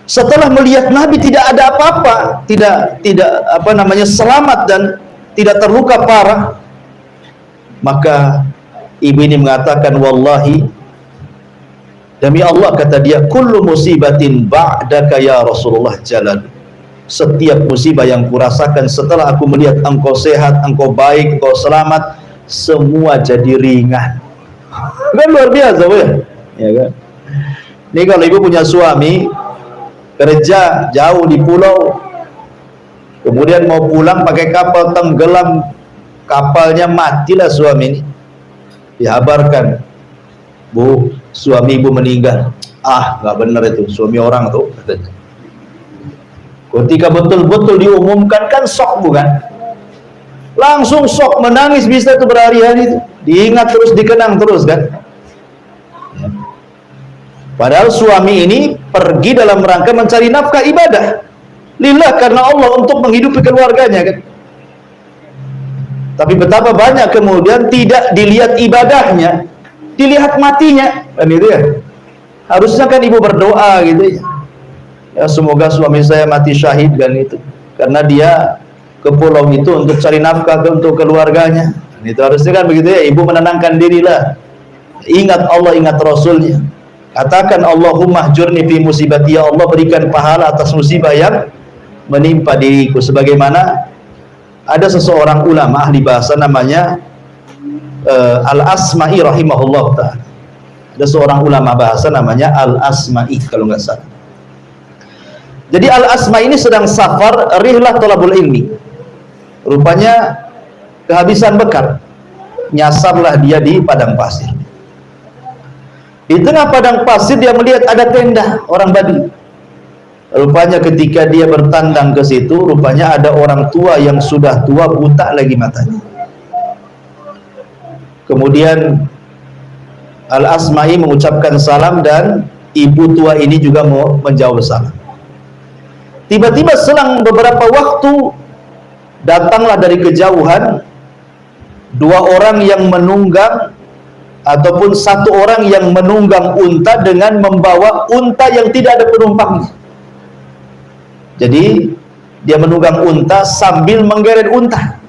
Setelah melihat Nabi tidak ada apa-apa, tidak selamat dan tidak terluka parah, maka ibu ini mengatakan, wallahi, demi Allah, kata dia, kullu musibatin ba'daka ya Rasulullah jalal. Setiap musibah yang kurasakan setelah aku melihat engkau sehat, engkau baik, engkau selamat, semua jadi ringan. Kan luar biasa, ya kan? Ini kalau ibu punya suami kerja jauh di pulau, kemudian mau pulang pakai kapal, tenggelam kapalnya, matilah suami ini. Dihabarkan, Bu, suami ibu meninggal. Ah, nggak benar itu, suami orang tuh, katanya. Ketika betul-betul diumumkan, kan shock, bukan? Langsung shock, menangis bisa itu berhari-hari itu. Diingat terus, dikenang terus, kan? Padahal suami ini pergi dalam rangka mencari nafkah ibadah lillah, karena Allah, untuk menghidupi keluarganya, kan? Tapi betapa banyak kemudian tidak dilihat ibadahnya, dilihat matinya, kan itu ya. Harusnya kan ibu berdoa gitu ya. Ya, semoga suami saya mati syahid, kan itu. Karena dia ke pulau itu untuk cari nafkah untuk keluarganya. Dan itu harusnya kan begitu ya. Ibu menenangkan dirilah. Ingat Allah, ingat Rasulnya. Katakan, Allahumma jurni fi musibati, ya Allah, berikan pahala atas musibah yang menimpa diriku. Sebagaimana ada seseorang ulama ahli bahasa namanya Al-Asma'i rahimahullah ta'ala. Ada seorang ulama bahasa namanya Al-Asma'i kalau nggak salah. Jadi Al-Asma'i ini sedang safar rihlah thalabul ilmi. Rupanya kehabisan bekal. Nyasarlah dia di padang pasir. Di tengah padang pasir dia melihat ada tenda orang Badui. Rupanya ketika dia bertandang ke situ, rupanya ada orang tua yang sudah tua, buta lagi matanya. Kemudian Al-Asma'i mengucapkan salam dan ibu tua ini juga mau menjawab salam. Tiba-tiba selang beberapa waktu datanglah dari kejauhan dua orang yang menunggang, ataupun satu orang yang menunggang unta dengan membawa unta yang tidak ada penumpangnya. Jadi dia menunggang unta sambil menggeret unta.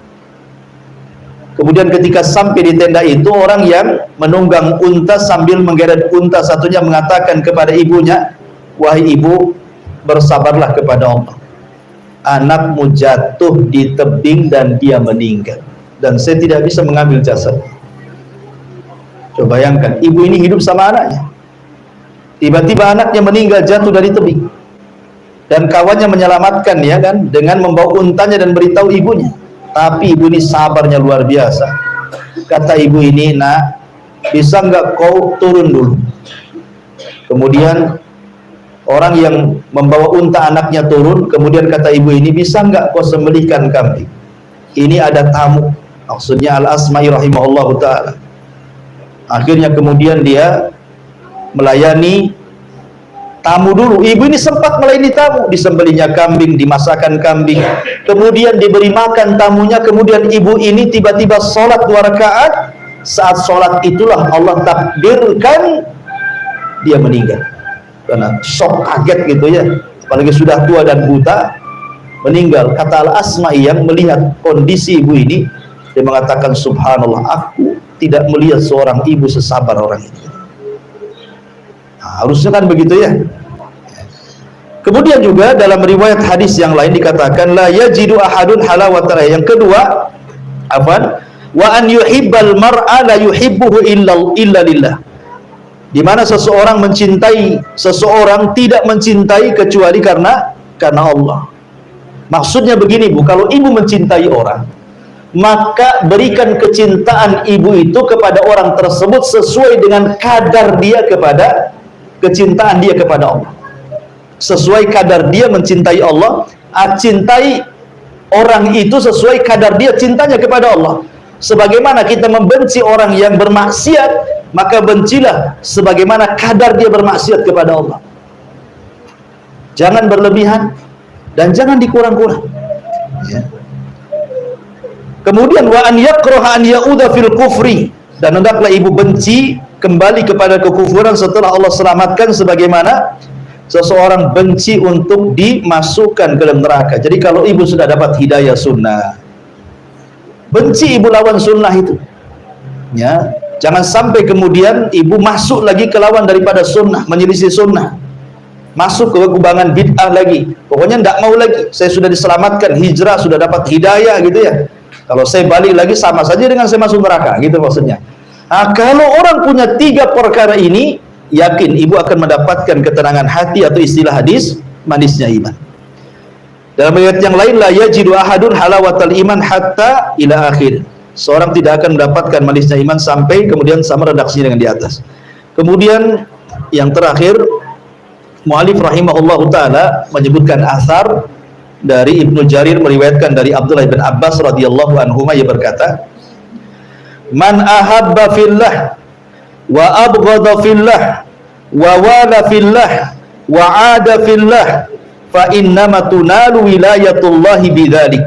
Kemudian ketika sampai di tenda itu, orang yang menunggang unta sambil menggeret unta satunya mengatakan kepada ibunya, wahai ibu, bersabarlah kepada Allah. Anakmu jatuh di tebing dan dia meninggal, dan saya tidak bisa mengambil jasad. Coba bayangkan, ibu ini hidup sama anaknya. Tiba-tiba anaknya meninggal jatuh dari tebing, dan kawannya menyelamatkan ya kan, dengan membawa untanya dan beritahu ibunya. Tapi ibu ini sabarnya luar biasa. Kata ibu ini, nak, bisa nggak kau turun dulu? Kemudian orang yang membawa unta anaknya turun. Kemudian kata ibu ini, bisa nggak kau sembelihkan kambing? Ini ada tamu. Maksudnya Al-Asma'i rahimahullah ta'ala. Akhirnya kemudian dia melayani tamu dulu. Ibu ini sempat melayani tamu, disembelihnya kambing, dimasakkan kambing, kemudian diberi makan tamunya. Kemudian ibu ini tiba-tiba sholat 2 rakaat. Saat sholat itulah Allah takdirkan dia meninggal, karena shock, kaget gitu ya, apalagi sudah tua dan buta, meninggal. Kata Al-Asma'i yang melihat kondisi ibu ini, dia mengatakan, subhanallah, aku tidak melihat seorang ibu sesabar orang ini. Nah, harusnya kan begitu ya. Kemudian juga dalam riwayat hadis yang lain dikatakan, la yajidu ahadun halawatal, yang kedua, apa? Wa an yuhibbal mar'a la yuhibbuhu illa lillah. Di mana seseorang mencintai seseorang tidak mencintai kecuali karena Allah. Maksudnya begini, Bu, kalau ibu mencintai orang, maka berikan kecintaan ibu itu kepada orang tersebut sesuai dengan kadar dia kepada kecintaan dia kepada Allah. Sesuai kadar dia mencintai Allah, cintai orang itu sesuai kadar dia cintanya kepada Allah. Sebagaimana kita membenci orang yang bermaksiat, maka bencilah sebagaimana kadar dia bermaksiat kepada Allah. Jangan berlebihan dan jangan dikurang-kurang ya. Kemudian wa an yakraha an ya'udha fil kufri, dan hendaklah ibu benci kembali kepada kekufuran setelah Allah selamatkan, sebagaimana seseorang benci untuk dimasukkan ke dalam neraka. Jadi kalau ibu sudah dapat hidayah sunnah, benci ibu lawan sunnah itu, ya. Jangan sampai kemudian ibu masuk lagi ke lawan daripada sunnah, menyelisih sunnah, masuk ke kubangan bid'ah lagi. Pokoknya tidak mau lagi, saya sudah diselamatkan, hijrah, sudah dapat hidayah gitu ya. Kalau saya balik lagi sama saja dengan saya masuk neraka, gitu maksudnya. Nah, kalau orang punya 3 perkara ini, yakin ibu akan mendapatkan ketenangan hati, atau istilah hadis, manisnya iman. Dalam ayat yang lain, la yajidu ahadun halawatal iman hatta ila akhir. Seorang tidak akan mendapatkan manisnya iman sampai kemudian sama redaksinya dengan di atas. Kemudian yang terakhir, mu'alif rahimahullahu ta'ala menyebutkan asar dari Ibnu Jarir, meriwayatkan dari Abdullah bin Abbas radhiyallahu anhuma, ia berkata, man ahabba fillah wa abghadha fillah wa wala fillah wa ada fillah fa innama tunalu wilayatullahi bidzalik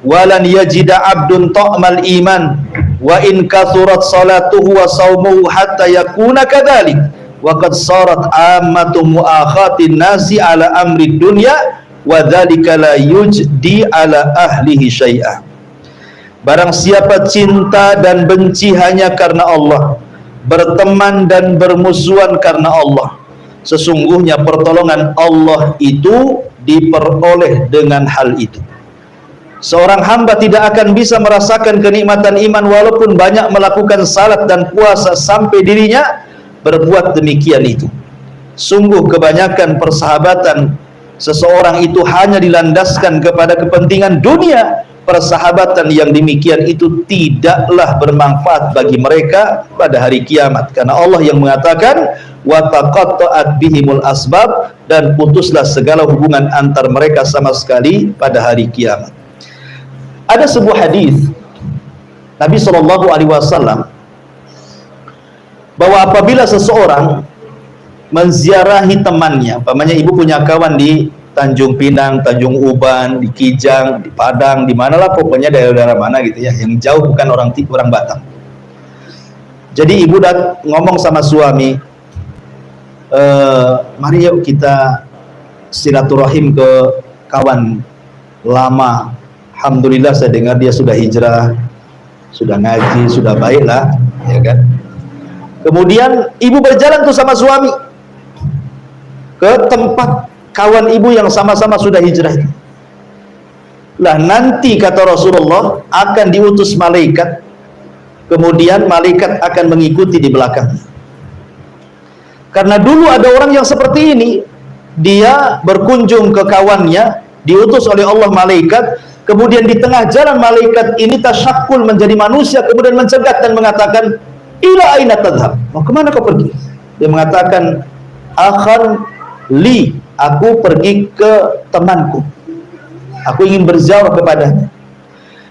walan yajida abdun ta'mal iman wa in kathurat salatuhu wa saumuhu hatta yakuna kadzalik wa qad sarat ammatu muakhatin nasi ala amri dunya wa dzalika la yujdi ala ahlihi syai'a. Barang siapa cinta dan benci hanya karena Allah, berteman dan bermusuhan karena Allah, sesungguhnya pertolongan Allah itu diperoleh dengan hal itu. Seorang hamba tidak akan bisa merasakan kenikmatan iman walaupun banyak melakukan salat dan puasa sampai dirinya berbuat demikian itu. Sungguh kebanyakan persahabatan seseorang itu hanya dilandaskan kepada kepentingan dunia. Persahabatan yang demikian itu tidaklah bermanfaat bagi mereka pada hari kiamat, karena Allah yang mengatakan wa taqatta'at bihimul asbab, dan putuslah segala hubungan antar mereka sama sekali pada hari kiamat. Ada sebuah hadis Nabi SAW bahwa apabila seseorang menziarahi temannya, umpamanya ibu punya kawan di Tanjung Pinang, Tanjung Uban, di Kijang, di Padang, di manalah pokoknya daerah-daerah mana gitu ya, yang jauh bukan orang Batam. Jadi ibu ngomong sama suami, mari yuk kita silaturahim ke kawan lama. Alhamdulillah saya dengar dia sudah hijrah, sudah ngaji, sudah baik lah, ya kan. Kemudian ibu berjalan tuh sama suami ke tempat kawan ibu yang sama-sama sudah hijrah. Lah nanti kata Rasulullah akan diutus malaikat, kemudian malaikat akan mengikuti di belakang. Karena dulu ada orang yang seperti ini, dia berkunjung ke kawannya, diutus oleh Allah malaikat, kemudian di tengah jalan malaikat ini tasyakkul menjadi manusia, kemudian mencegat dan mengatakan, ila aina tadhhab? Mau kemana kau pergi? Dia mengatakan, akhan li, aku pergi ke temanku, aku ingin berjauh kepadanya.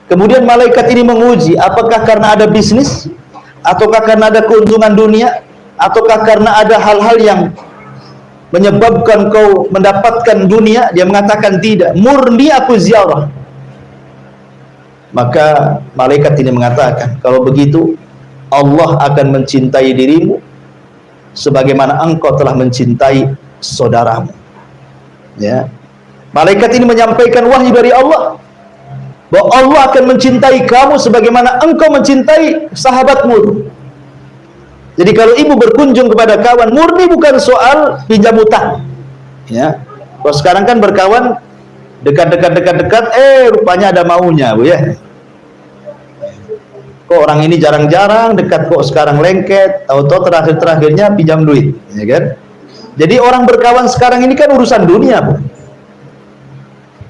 Kemudian malaikat ini menguji, apakah karena ada bisnis, ataukah karena ada keuntungan dunia, ataukah karena ada hal-hal yang menyebabkan kau mendapatkan dunia? Dia mengatakan tidak, murni aku ziarah. Maka malaikat ini mengatakan, kalau begitu Allah akan mencintai dirimu sebagaimana engkau telah mencintai saudaramu. Ya, malaikat ini menyampaikan wahyu dari Allah bahwa Allah akan mencintai kamu sebagaimana engkau mencintai sahabatmu. Jadi kalau ibu berkunjung kepada kawan, murni bukan soal pinjam utang. Ya, kalau sekarang kan berkawan dekat, rupanya ada maunya, bu ya. Kok orang ini jarang-jarang dekat, kok sekarang lengket, tahu-tahu terakhirnya pinjam duit, ya kan? Jadi orang berkawan sekarang ini kan urusan dunia, bu.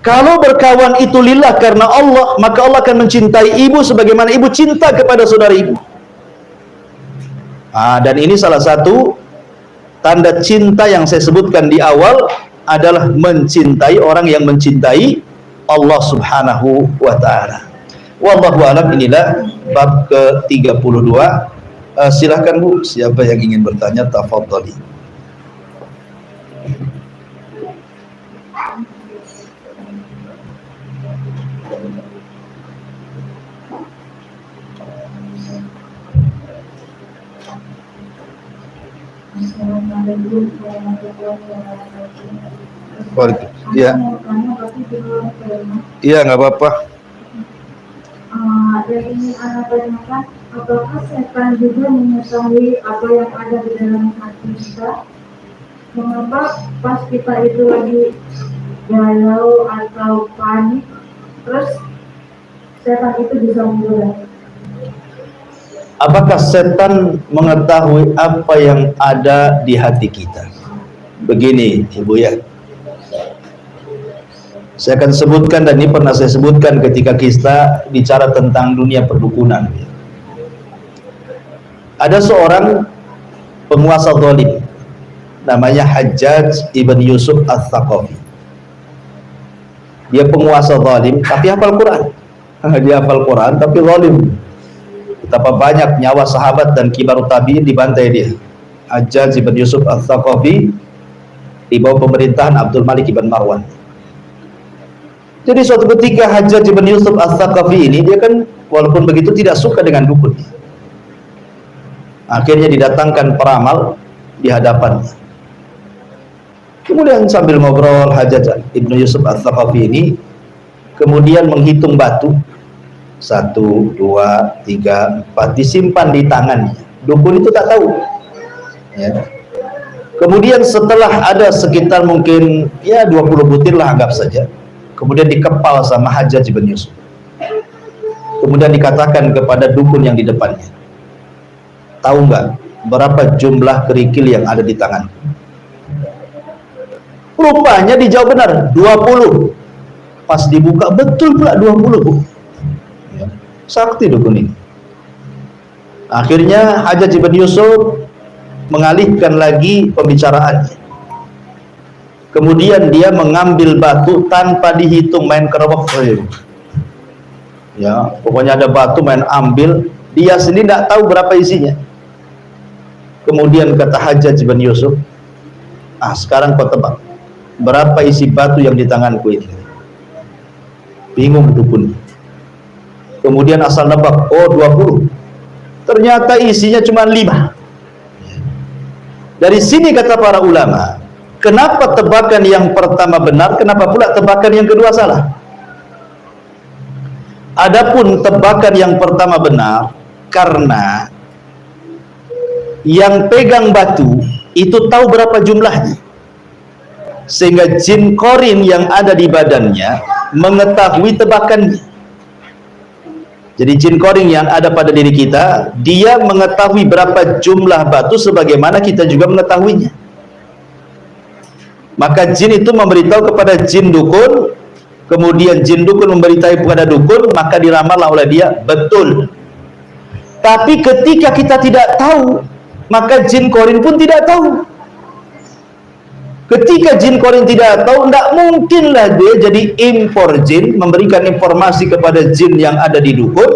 Kalau berkawan itu lillah karena Allah, maka Allah akan mencintai ibu sebagaimana ibu cinta kepada saudara ibu. Dan ini salah satu tanda cinta yang saya sebutkan di awal adalah mencintai orang yang mencintai Allah Subhanahu wa ta'ala. Wallahu a'lam. Inilah bab ke-32. Silahkan bu, siapa yang ingin bertanya, tafadhali. Ya, iya nggak apa-apa. Yang ingin Anda tanyakan, apakah setan juga mengetahui apa yang ada di dalam hati kita? Mengapa pas kita itu lagi galau atau panik, terus setan itu bisa menggoda? Apakah setan mengetahui apa yang ada di hati kita? Begini, Ibu ya. Saya akan sebutkan, dan ini pernah saya sebutkan ketika kita bicara tentang dunia perdukunan. Ada seorang penguasa zalim, namanya Hajjaj ibn Yusuf Al-Thaqafi. Dia penguasa zalim, tapi hafal Quran. Dia hafal Quran, tapi zalim. Betapa banyak nyawa sahabat dan kibar tabi'in dibantai dia. Hajjaj ibn Yusuf Al-Thaqafi di bawah pemerintahan Abdul Malik ibn Marwan. Jadi suatu ketika Hajjaj ibn Yusuf Al-Thaqafi ini, dia kan walaupun begitu tidak suka dengan dukun. Akhirnya didatangkan peramal di hadapannya. Kemudian sambil ngobrol, Hajjaj ibn Yusuf Al-Thaqafi ini kemudian menghitung batu. 1, 2, 3, 4, disimpan di tangannya. Dukun itu tak tahu. Ya. Kemudian setelah ada sekitar mungkin ya 20 butir lah anggap saja. Kemudian dikepal sama Hajjaj ibn Yusuf. Kemudian dikatakan kepada dukun yang di depannya, tahu nggak berapa jumlah kerikil yang ada di tangan? Rupanya dijawab benar, 20. Pas dibuka betul pula 20. Ya, sakti dukun ini. Akhirnya Hajjaj ibn Yusuf mengalihkan lagi pembicaraannya. Kemudian dia mengambil batu tanpa dihitung, main kerobok. Ya, pokoknya ada batu main ambil, dia sendiri tidak tahu berapa isinya. Kemudian kata Hajjaj ibn Yusuf, sekarang kau tebak berapa isi batu yang di tanganku ini. Bingung dukun. Kemudian asal nebak, 20. Ternyata isinya cuma 5. Dari sini kata para ulama, kenapa tebakan yang pertama benar, kenapa pula tebakan yang kedua salah? Adapun tebakan yang pertama benar karena yang pegang batu itu tahu berapa jumlahnya, sehingga jin korin yang ada di badannya mengetahui tebakannya. Jadi jin korin yang ada pada diri kita, dia mengetahui berapa jumlah batu sebagaimana kita juga mengetahuinya. Maka jin itu memberitahu kepada jin dukun, kemudian jin dukun memberitahu kepada dukun, maka diramallah oleh dia betul. Tapi ketika kita tidak tahu, maka jin korin pun tidak tahu. Ketika jin korin tidak tahu, tidak mungkinlah dia jadi impor jin, memberikan informasi kepada jin yang ada di dukun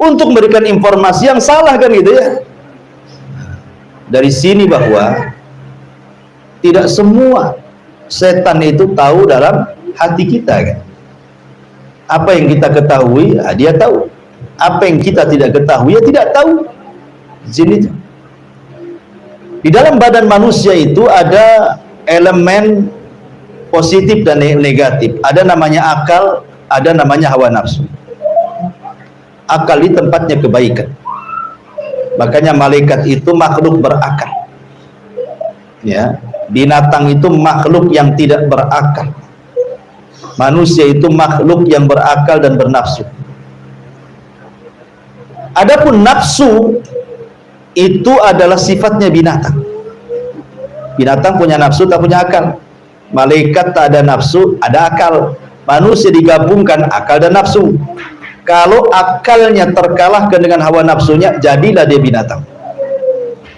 untuk memberikan informasi yang salah, kan gitu ya. Dari sini bahwa tidak semua setan itu tahu dalam hati kita, kan. Apa yang kita ketahui, dia tahu. Apa yang kita tidak ketahui, tidak tahu. Jin itu. Di dalam badan manusia itu ada elemen positif dan negatif. Ada namanya akal, ada namanya hawa nafsu. Akal ini tempatnya kebaikan. Makanya malaikat itu makhluk berakal. Ya. Binatang itu makhluk yang tidak berakal. Manusia itu makhluk yang berakal dan bernafsu. Adapun nafsu itu adalah sifatnya binatang. Binatang punya nafsu, tak punya akal. Malaikat tak ada nafsu, ada akal. Manusia digabungkan akal dan nafsu. Kalau akalnya terkalahkan dengan hawa nafsunya, jadilah dia binatang.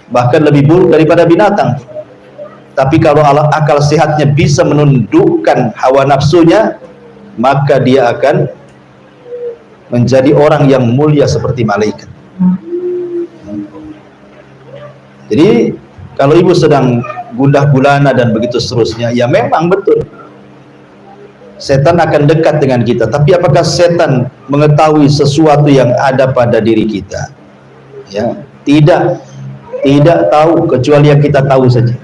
Bahkan lebih buruk daripada binatang. Tapi kalau akal sehatnya bisa menundukkan hawa nafsunya, maka dia akan menjadi orang yang mulia seperti malaikat. Jadi kalau ibu sedang gundah gulana dan begitu seterusnya, ya memang betul setan akan dekat dengan kita. Tapi apakah setan mengetahui sesuatu yang ada pada diri kita? Ya, tidak tahu, kecuali yang kita tahu saja.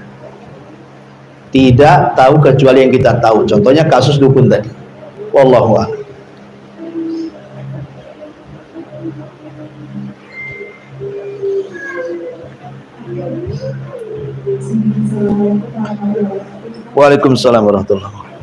Tidak tahu kecuali yang kita tahu. Contohnya kasus dukun tadi. Wallahu a'lam. Waalaikumsalam warahmatullahi wabarakatuh.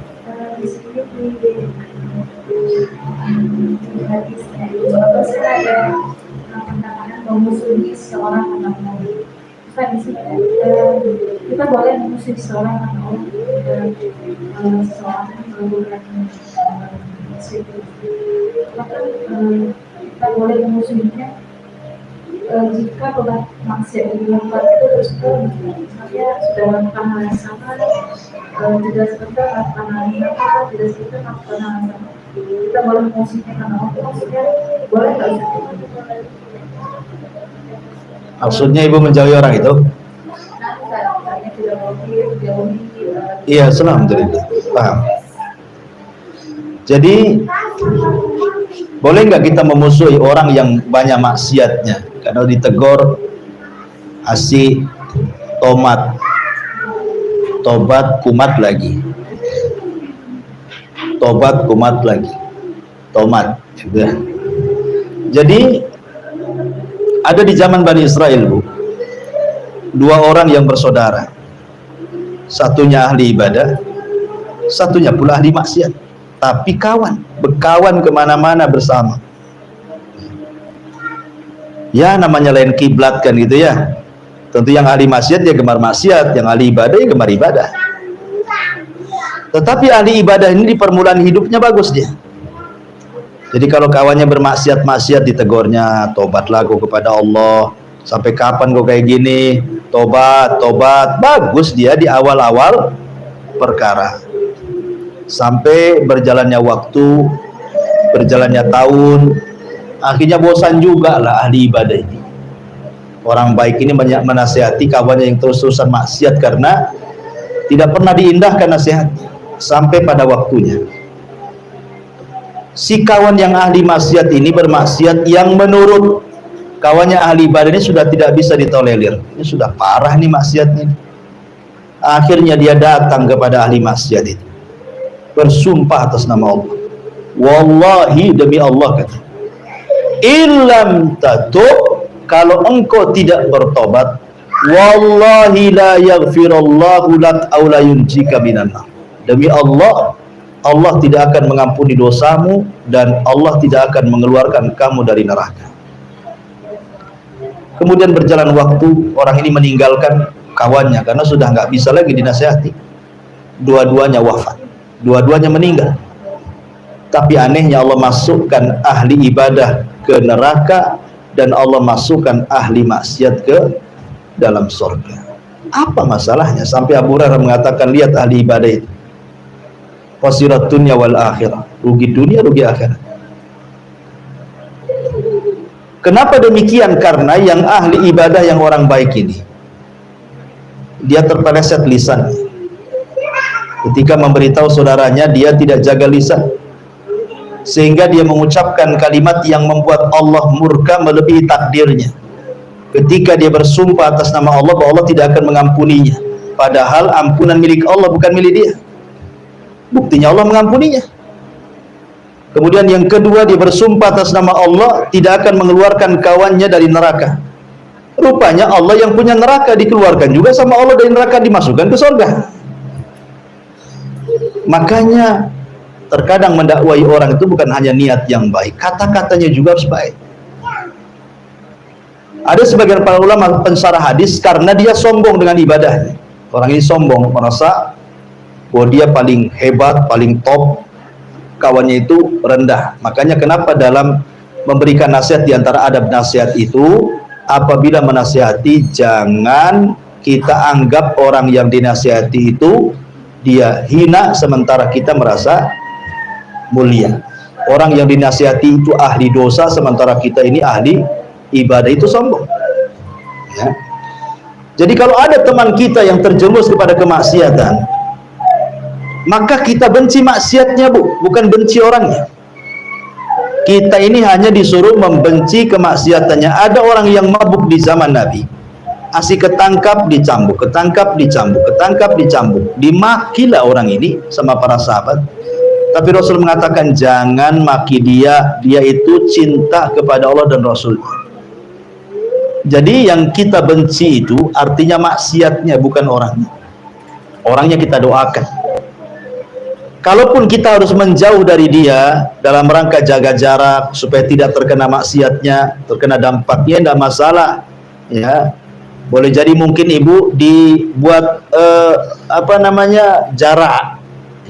Memusuhi seorang anak Nabi. Kita boleh memusuhi seorang anak Nabi dan seorang melakukan maka kita boleh memusuhinya jika maksiat yang dilakukan itu tersebut misalnya sudah melakukan hal yang sama, tidak sebentar melakukan hal yang sama, tidak sebentar melakukan hal yang sama, kita boleh memusuhinya karena itu maksudnya boleh nggak usah. Maksudnya ibu menjauhi orang itu? Iya, alhamdulillah. Paham. Jadi boleh nggak kita memusuhi orang yang banyak maksiatnya? Karena ditegur asik, tobat kumat lagi, tobat kumat lagi, tomat sudah. Jadi ada di zaman Bani Israel, Bu, dua orang yang bersaudara, satunya ahli ibadah, satunya pula ahli maksiat, tapi berkawan kemana-mana bersama. Ya namanya lain kiblat kan gitu ya. Tentu yang ahli maksiat dia gemar maksiat, yang ahli ibadah ya gemar ibadah. Tetapi ahli ibadah ini di permulaan hidupnya bagus dia. Jadi kalau kawannya bermaksiat-maksiat ditegurnya, tobatlah kau kepada Allah. Sampai kapan kau kayak gini? Tobat. Bagus dia di awal-awal perkara. Sampai berjalannya waktu, berjalannya tahun, akhirnya bosan juga lah ahli ibadah ini. Orang baik ini banyak menasihati kawannya yang terus-terusan maksiat karena tidak pernah diindahkan nasihat sampai pada waktunya. Si kawan yang ahli maksiat ini bermaksiat yang menurut kawannya ahli ibadah ini sudah tidak bisa ditolerir. Ini sudah parah nih maksiatnya. Akhirnya dia datang kepada ahli maksiat itu, bersumpah atas nama Allah. Wallahi, demi Allah kata, illam tatub, kalau engkau tidak bertobat, wallahi la yaghfirullahu lak aw la yunjika minan nar. Demi Allah, Allah tidak akan mengampuni dosamu dan Allah tidak akan mengeluarkan kamu dari neraka. Kemudian berjalan waktu, orang ini meninggalkan kawannya karena sudah nggak bisa lagi dinasihati. Dua-duanya wafat, dua-duanya meninggal. Tapi anehnya Allah masukkan ahli ibadah ke neraka dan Allah masukkan ahli maksiat ke dalam surga. Apa masalahnya sampai Abu Hurairah mengatakan, lihat ahli ibadah itu, khasirat dunya wal akhirah, rugi dunia rugi akhirat. Kenapa demikian? Karena yang ahli ibadah, yang orang baik ini, dia terpeleset lisan ketika memberitahu saudaranya, dia tidak jaga lisan sehingga dia mengucapkan kalimat yang membuat Allah murka melebihi takdirnya. Ketika dia bersumpah atas nama Allah bahwa Allah tidak akan mengampuninya, padahal ampunan milik Allah bukan milik dia. Buktinya Allah mengampuninya. Kemudian yang kedua, dia bersumpah atas nama Allah tidak akan mengeluarkan kawannya dari neraka. Rupanya Allah yang punya neraka dikeluarkan juga sama Allah dari neraka, dimasukkan ke surga. Makanya terkadang mendakwai orang itu bukan hanya niat yang baik, kata-katanya juga harus baik. Ada sebagian para ulama pensarah hadis karena dia sombong dengan ibadahnya. Orang ini sombong, merasa bahwa dia paling hebat, paling top, kawannya itu rendah. Makanya kenapa dalam memberikan nasihat, diantara adab nasihat itu, apabila menasihati jangan kita anggap orang yang dinasihati itu dia hina sementara kita merasa mulia. Orang yang dinasihati itu ahli dosa sementara kita ini ahli ibadah, itu sombong ya. Jadi kalau ada teman kita yang terjerumus kepada kemaksiatan, maka kita benci maksiatnya, Bu, bukan benci orangnya. Kita ini hanya disuruh membenci kemaksiatannya. Ada orang yang mabuk di zaman Nabi, asik ketangkap dicambuk, ketangkap dicambuk, ketangkap dicambuk, dimakilah orang ini sama para sahabat. Tapi Rasul mengatakan jangan maki dia, dia itu cinta kepada Allah dan Rasul. Jadi yang kita benci itu artinya maksiatnya, bukan orangnya. Orangnya kita doakan. Kalaupun kita harus menjauh dari dia dalam rangka jaga jarak supaya tidak terkena maksiatnya, terkena dampaknya, tidak masalah. Ya, boleh jadi mungkin ibu dibuat jarak.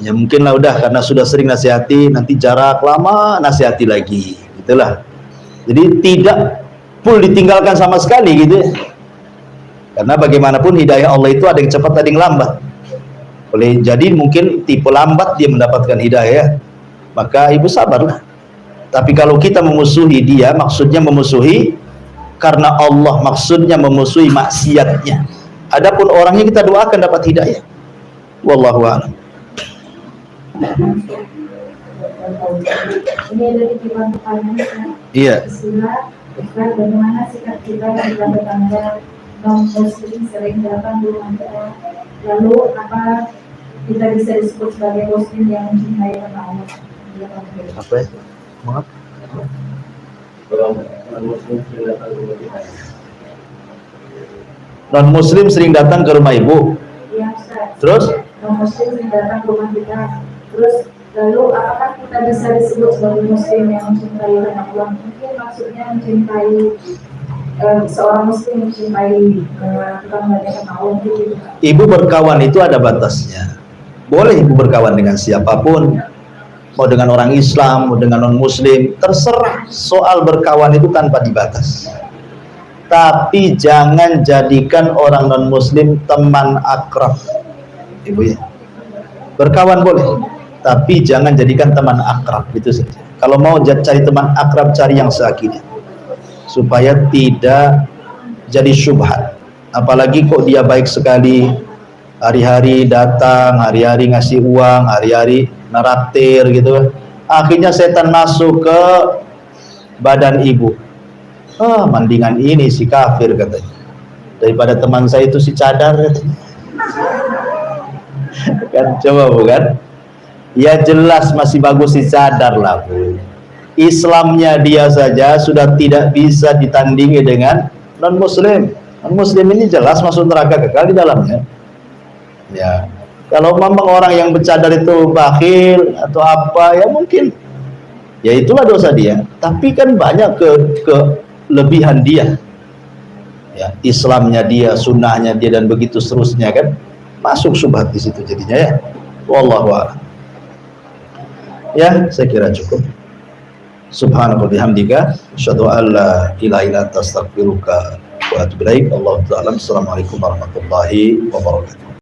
Ya mungkin lah udah karena sudah sering nasihati, nanti jarak lama nasihati lagi, gitulah. Jadi tidak full ditinggalkan sama sekali gitu. Karena bagaimanapun hidayah Allah itu ada yang cepat, ada yang lambat. Boleh jadi mungkin tipe lambat dia mendapatkan hidayah, maka ibu sabarlah. Tapi kalau kita memusuhi dia, maksudnya memusuhi karena Allah, maksudnya memusuhi maksiatnya. Adapun orangnya kita doakan dapat hidayah. Wallahu a'lam. Ini dari tiga pertanyaan. Iya. Bagaimana sikap kita ketika tetangga non-muslim sering datang ke rumah kita? Lalu apa kita bisa disebut sebagai muslim yang mencintai Allah? Apa ya? Maaf. Non-muslim sering datang ke rumah ibu. Iya, Ustaz. Terus? Non-muslim sering datang ke rumah kita. Terus lalu apakah kita bisa disebut sebagai muslim yang mencintai Allah? Mungkin maksudnya mencintai seorang muslim mencintai tukang mengerjakan Allah gitu. Ibu berkawan itu ada batasnya. Boleh ibu berkawan dengan siapapun, mau dengan orang Islam, mau dengan non muslim, terserah. Soal berkawan itu tanpa dibatas. Tapi jangan jadikan orang non muslim teman akrab, ibu ya. Berkawan boleh, tapi jangan jadikan teman akrab, itu saja. Kalau mau cari teman akrab, cari yang seakidah, supaya tidak jadi syubhat. Apalagi kok dia baik sekali, hari-hari datang, hari-hari ngasih uang, hari-hari naraktir gitu. Akhirnya setan masuk ke badan ibu. Mendingan ini si kafir katanya, daripada teman saya itu si cadar katanya. Kan coba bukan? Ya jelas masih bagus si cadar lah, Bu. Islamnya dia saja sudah tidak bisa ditandingi dengan non muslim. Non muslim ini jelas masuk neraka kekal di dalamnya. Ya, kalau memang orang yang bercadar itu bakhil atau apa, ya mungkin ya itulah dosa dia. Tapi kan banyak kelebihan dia, ya, Islamnya dia, sunnahnya dia, dan begitu seterusnya kan, masuk syubhat di situ jadinya ya. Wallahu a'lam. Ya, saya kira cukup. Subhanallah bihamdika, asyhadu an la ilaha illa anta astaghfiruka wa atubu ilaik. Allahu ta'ala. Assalamualaikum warahmatullahi wabarakatuh.